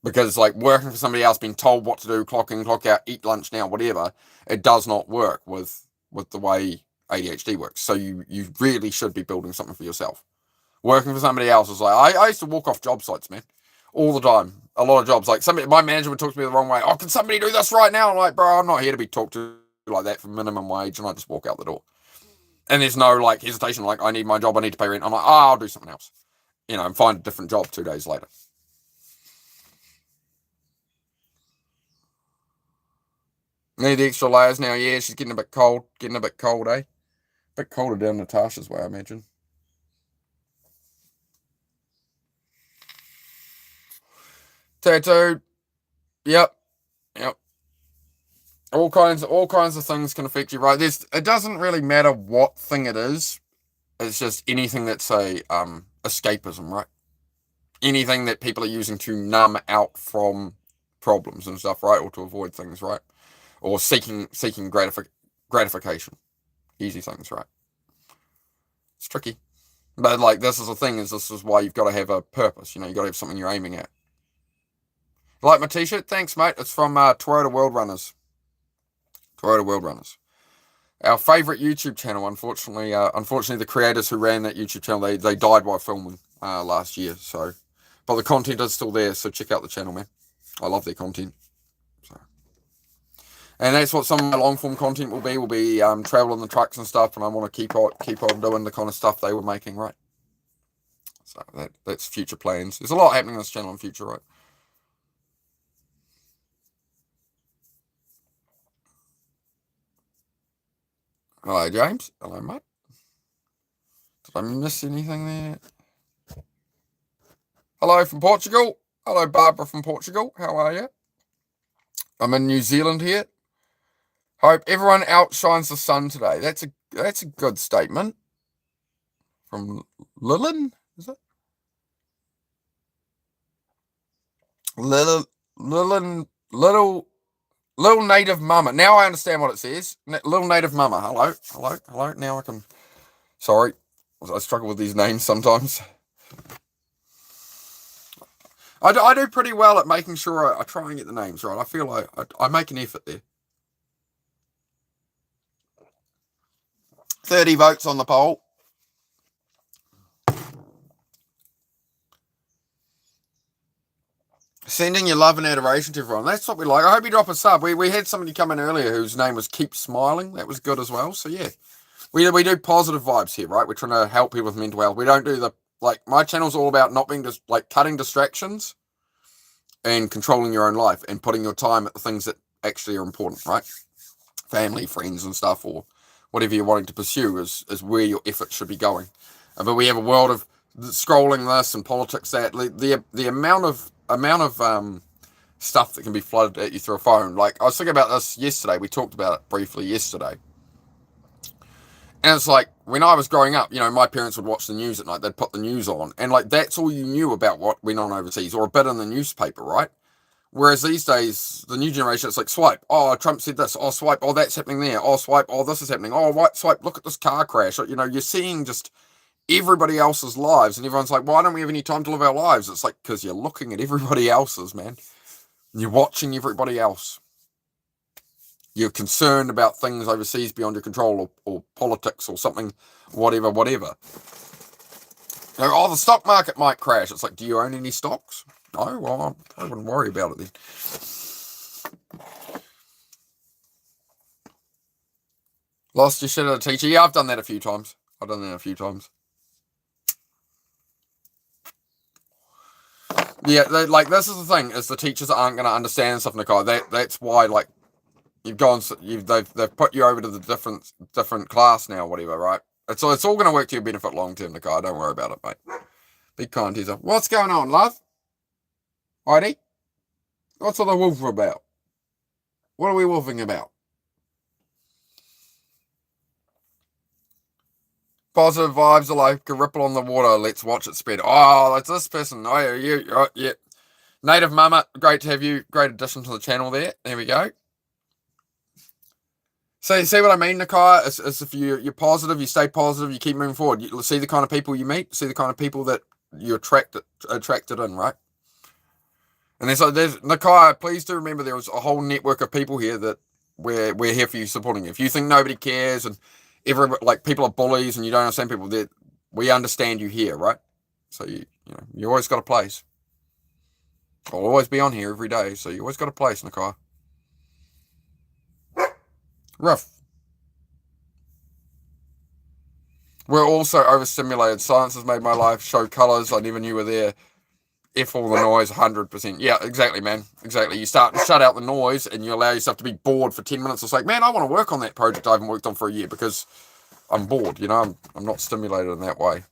Because like working for somebody else, being told what to do, clock in, clock out, eat lunch now, whatever, it does not work with the way ADHD works. So you really should be building something for yourself. Working for somebody else is like I used to walk off job sites, man, all the time. A lot of jobs. Like my manager would talk to me the wrong way. Oh, can somebody do this right now? I'm like, bro, I'm not here to be talked to like that for minimum wage, and I just walk out the door. And there's no like hesitation. Like I need my job, I need to pay rent. I'm like, I'll do something else, and find a different job 2 days later. Need the extra layers now. Yeah, she's getting a bit cold. Eh? A bit colder down Natasha's way, I imagine. Tattooed. Yep. All kinds of things can affect you, right? It doesn't really matter what thing it is. It's just anything that's escapism, right? Anything that people are using to numb out from problems and stuff, right? Or to avoid things, right? Or seeking gratification. Easy things, right? It's tricky. But like this is why you've got to have a purpose, you've got to have something you're aiming at. You like my t-shirt? Thanks, mate. It's from Toyota World Runners. Our favourite YouTube channel, unfortunately, the creators who ran that YouTube channel, they died while filming last year, so but the content is still there, so check out the channel, man. I love their content. So. And that's what some of my long form content will be travel in the trucks and stuff, and I want to keep on doing the kind of stuff they were making, right? So that's future plans. There's a lot happening on this channel in future, right? Hello, James. Hello, mate. Did I miss anything there? Hello from Portugal. Hello, Barbara from Portugal. How are you? I'm in New Zealand here. Hope everyone outshines the sun today. That's a good statement. From Lilin, is it? Little native mama. Now I understand what it says. Little native mama. Hello. Now I can. Sorry, I struggle with these names sometimes. I do pretty well at making sure I try and get the names right. I feel like I make an effort there. 30 votes on the poll. Sending your love and adoration to everyone. That's what we like. I hope you drop a sub. We had somebody come in earlier whose name was Keep Smiling. That was good as well. So yeah, we do positive vibes here, right? We're trying to help people with mental health. We don't do my channel's all about not being just cutting distractions and controlling your own life and putting your time at the things that actually are important, right? Family, friends and stuff, or whatever you're wanting to pursue is where your effort should be going. But we have a world of scrolling this and politics that. The amount of stuff that can be flooded at you through a phone. Like, I was thinking about this yesterday. We talked about it briefly yesterday. And it's like, when I was growing up, my parents would watch the news at night. They'd put the news on. And, that's all you knew about what went on overseas, or a bit in the newspaper, right? Whereas these days, the new generation, it's like, swipe. Oh, Trump said this. Oh, swipe. Oh, that's happening there. Oh, swipe. Oh, this is happening. Oh, swipe. Look at this car crash. You're seeing just everybody else's lives. And everyone's like, why don't we have any time to live our lives? It's like, because you're looking at everybody else's, man. You're watching everybody else. You're concerned about things overseas beyond your control, or politics or something, whatever. Oh, the stock market might crash. It's like, do you own any stocks? No? Well, I wouldn't worry about it then. Lost your shit at a teacher. Yeah, I've done that a few times. Yeah, this is the thing, is the teachers aren't going to understand stuff, Nicole. That's why, they've put you over to the different class now, whatever, right? It's all going to work to your benefit long term, Nicole. Don't worry about it, mate. Be kind, teaser. What's going on, love? Heidi? What's all the wolf about? What are we wolfing about? Positive vibes are like a ripple on the water. Let's watch it spread. Oh, that's this person. Oh, yeah. Native Mama, great to have you. Great addition to the channel there. There we go. So, see what I mean, Nakai? Is if you're positive, you stay positive, you keep moving forward. You see the kind of people you meet, see the kind of people that you're attracted in, right? And there's Nakai, please do remember there was a whole network of people here that we're here for you, supporting you. If you think nobody cares and people are bullies and you don't understand people, we understand you here, right? So you always got a place. I'll always be on here every day, so you always got a place, Nakai. Rough. We're also overstimulated. Science has made my life show colours I never knew were there. F all the noise, 100%. Yeah, exactly, man. Exactly. You start to shut out the noise and you allow yourself to be bored for 10 minutes. It's like, man, I want to work on that project I haven't worked on for a year because I'm bored, I'm not stimulated in that way.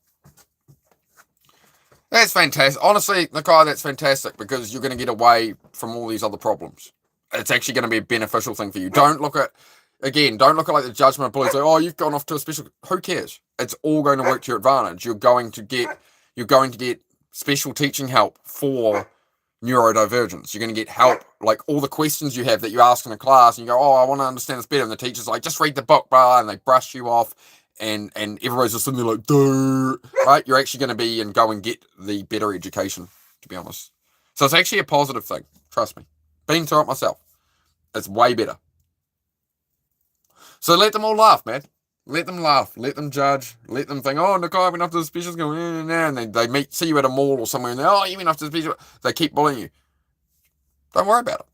That's fantastic. Honestly, Nakai, that's fantastic because you're going to get away from all these other problems. It's actually going to be a beneficial thing for you. Don't look at like the judgment of bullies. Like, oh, you've gone off to a special. Who cares? It's all going to work to your advantage. You're going to get special teaching help for neurodivergence. You're going to get help, like all the questions you have that you ask in a class, and you go, oh, I want to understand this better. And the teacher's like, just read the book, blah, and they brush you off. And everybody's just sitting there like, duh, right? You're actually going to be and go and get the better education, to be honest. So it's actually a positive thing. Trust me. Been through it myself. It's way better. So let them all laugh, man. Let them laugh. Let them judge. Let them think, oh, Nikai, I went off to the specials, and they see you at a mall or somewhere, and they, oh, you went off to the special. They keep bullying you. Don't worry about it.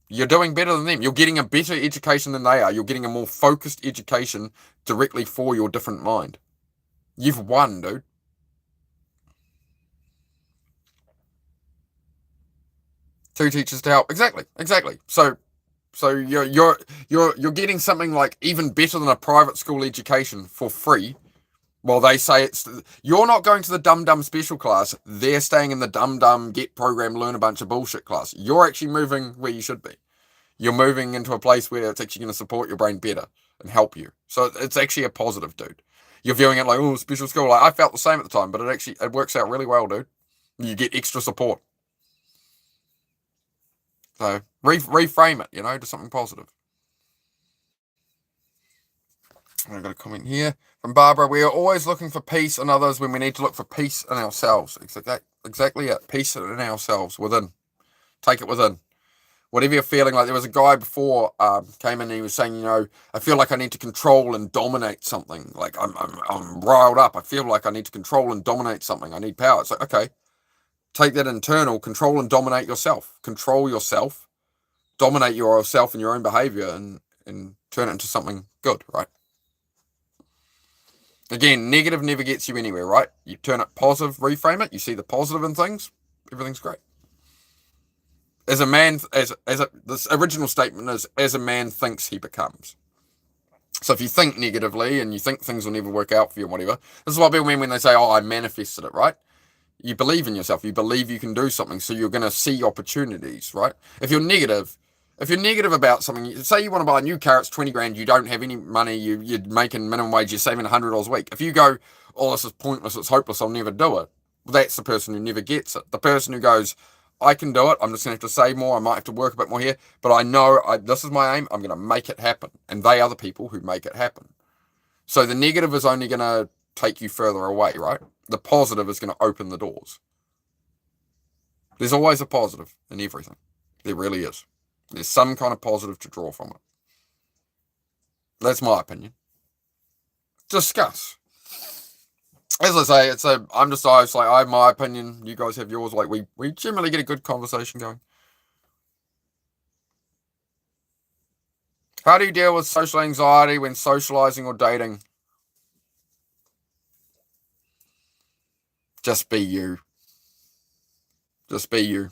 You're doing better than them. You're getting a better education than they are. You're getting a more focused education directly for your different mind. You've won, dude. Two teachers to help. Exactly. So you're getting something like even better than a private school education for free. Well, they say you're not going to the dumb special class. They're staying in the dumb get program, learn a bunch of bullshit class. You're actually moving where you should be. You're moving into a place where it's actually going to support your brain better and help you. So it's actually a positive, dude. You're viewing it like, oh, special school. Like, I felt the same at the time, but it works out really well, dude. You get extra support. So reframe it, to something positive. I've got a comment here from Barbara. We are always looking for peace in others when we need to look for peace in ourselves. Exactly it. Peace in ourselves, within. Take it within. Whatever you're feeling like. There was a guy before came in and he was saying, I feel like I need to control and dominate something. Like I'm riled up. I feel like I need to control and dominate something. I need power. It's like, okay, take that internal, control and dominate yourself. Control yourself, dominate yourself and your own behavior and turn it into something good, right? Again, negative never gets you anywhere, right? You turn it positive, reframe it, you see the positive in things, everything's great. As a man, this original statement is, as a man thinks he becomes. So if you think negatively and you think things will never work out for you or whatever, this is what people mean when they say, oh, I manifested it, right? You believe in yourself. You believe you can do something, so you're going to see opportunities, right? If you're negative about something, say you want to buy a new car, it's 20 grand, you don't have any money, you're making minimum wage, you're saving $100 a week. If you go, oh, this is pointless, it's hopeless, I'll never do it, well, that's the person who never gets it. The person who goes, I can do it, I'm just going to have to save more, I might have to work a bit more here, but I know this is my aim, I'm going to make it happen. And they are the people who make it happen. So the negative is only going to take you further away, right? The positive is going to open the doors. There's always a positive in everything. There really is. There's some kind of positive to draw from it. That's my opinion. Discuss. As I say, I'm just like, I have my opinion, you guys have yours. Like, we generally get a good conversation going. How do you deal with social anxiety when socializing or dating? Just be you. Just be you.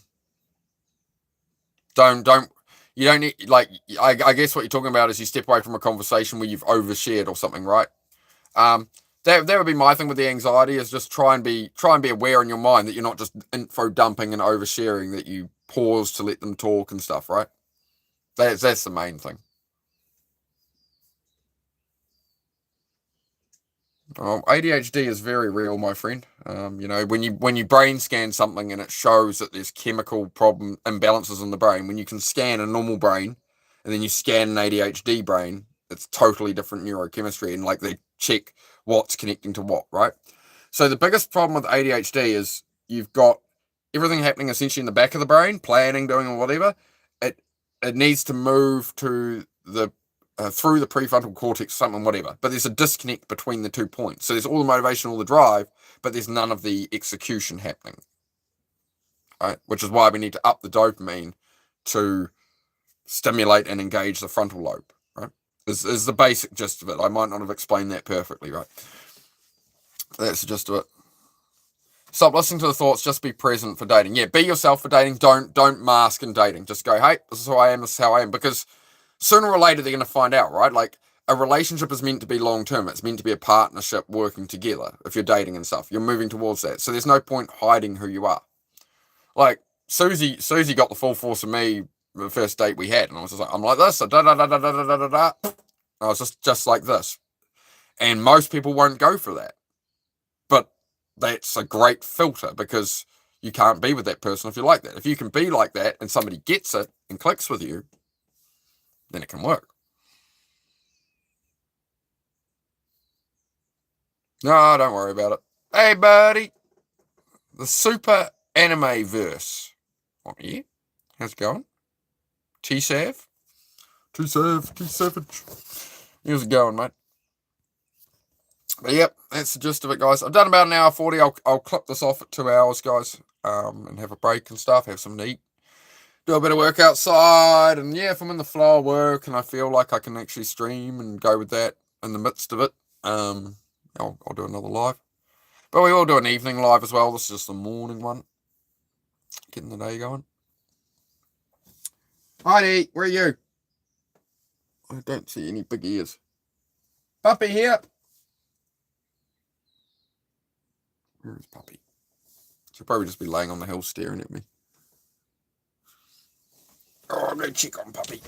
You don't need, like, I guess what you're talking about is you step away from a conversation where you've overshared or something, right? That would be my thing with the anxiety, is just try and be aware in your mind that you're not just info dumping and oversharing, that you pause to let them talk and stuff, right? That's the main thing. ADHD is very real, my friend. When you brain scan something and it shows that there's chemical problem imbalances in the brain, when you can scan a normal brain and then you scan an ADHD brain, it's totally different neurochemistry, and like they check what's connecting to what, right? So the biggest problem with ADHD is you've got everything happening essentially in the back of the brain, planning, doing whatever. It needs to move to the through the prefrontal cortex, something, whatever. But there's a disconnect between the 2 points. So there's all the motivation, all the drive, but there's none of the execution happening. Right? Which is why we need to up the dopamine to stimulate and engage the frontal lobe. Right? Is the basic gist of it. I might not have explained that perfectly, right? That's the gist of it. Stop listening to the thoughts, just be present for dating. Yeah, be yourself for dating. Don't mask in dating. Just go, hey, this is who I am, this is how I am. Because sooner or later, they're going to find out, right? Like, a relationship is meant to be long-term. It's meant to be a partnership working together. If you're dating and stuff, you're moving towards that. So there's no point hiding who you are. Like, Susie got the full force of me the first date we had. And I was just like, I'm like this. I was just like this. And most people won't go for that. But that's a great filter, because you can't be with that person if you're like that. If you can be like that and somebody gets it and clicks with you, then it can work. No, don't worry about it. Hey, buddy. The super anime verse. What are you? How's it going? T-Sav? T-Savage. How's it going, mate? But yep, that's the gist of it, guys. I've done about an hour 40. I'll clip this off at 2 hours, guys, and have a break and stuff, have some to eat. do a bit of work outside, and yeah, if I'm in the flow of work and I feel like I can actually stream and go with that in the midst of it, I'll do another live. But we will do an evening live as well. This is just the morning one, getting the day going. Heidi, where are you? I don't see any big ears. Puppy here. Where is Puppy? She'll probably just be laying on the hill staring at me. Oh, I'm going to check on Puppy.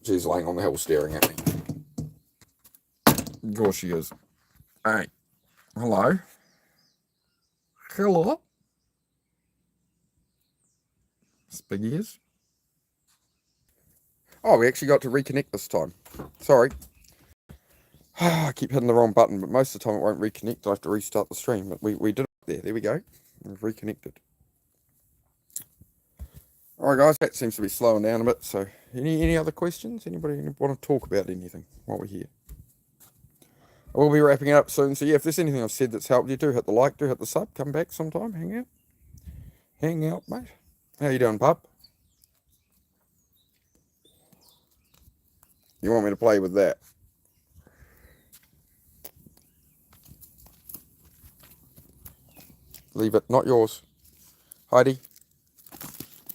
She's laying on the hill staring at me. Of course she is. Hey. Hello. Hello. It's big ears. Oh, we actually got to reconnect this time. Sorry. I keep hitting the wrong button, but most of the time it won't reconnect. I have to restart the stream. But we did it there. There we go. We've reconnected. Alright guys, that seems to be slowing down a bit. So any other questions? Anybody want to talk about anything while we're here? I will be wrapping it up soon. So yeah, if there's anything I've said that's helped you, do hit the like, do hit the sub, come back sometime, hang out. Hang out, mate. How you doing, pup? You want me to play with that? Leave it, not yours. Heidi.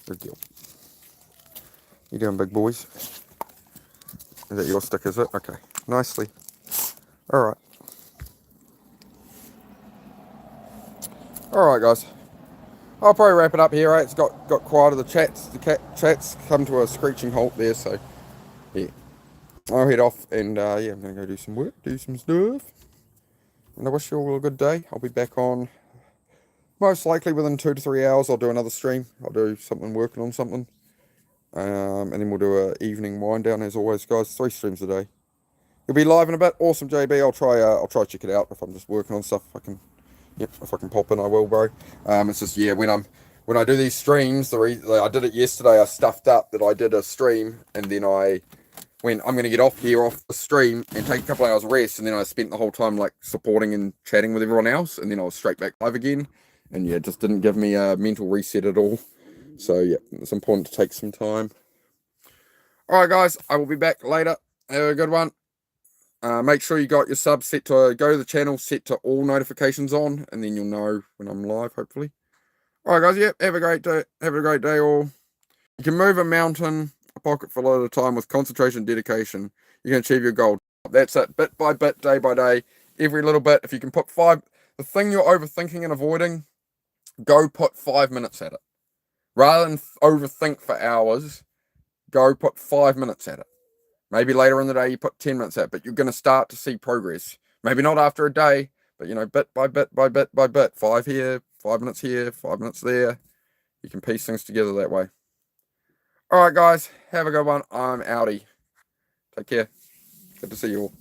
Good girl. You doing, big boys? Is that your stick, is it? Okay. Nicely. Alright. Alright, guys. I'll probably wrap it up here, right? It's got quiet of the chats. The chats come to a screeching halt there, so yeah. I'll head off and yeah, I'm going to go do some work, do some stuff. And I wish you all a good day. I'll be back on most likely within 2 to 3 hours. I'll do another stream. I'll do something, working on something. And then we'll do an evening wind down as always, guys. 3 streams a day. You'll be live in a bit. Awesome, JB. I'll try check it out if I'm just working on stuff. If I can pop in, I will, bro. It's just, yeah, when I do these streams, I did it yesterday. I stuffed up that I did a stream, and then I'm going to get off the stream and take a couple hours rest, and then I spent the whole time like supporting and chatting with everyone else, and then I was straight back live again, and yeah, it just didn't give me a mental reset at all. So yeah, it's important to take some time. All right, guys, I will be back later. Have a good one. Make sure you got your sub set to go to the channel, set to all notifications on, and then you'll know when I'm live, hopefully. All right, guys. Yep. Have a great day. Have a great day, all. You can move a mountain a pocket full at a time with concentration and dedication. You can achieve your goal. That's it. Bit by bit, day by day, every little bit. If you can put the thing you're overthinking and avoiding, go put 5 minutes at it. Rather than overthink for hours, go put 5 minutes at it. Maybe later in the day you put 10 minutes at it, but you're going to start to see progress. Maybe not after a day, but bit by bit by bit by bit. 5 here, 5 minutes here, 5 minutes there. You can piece things together that way. All right, guys. Have a good one. I'm outie. Take care. Good to see you all.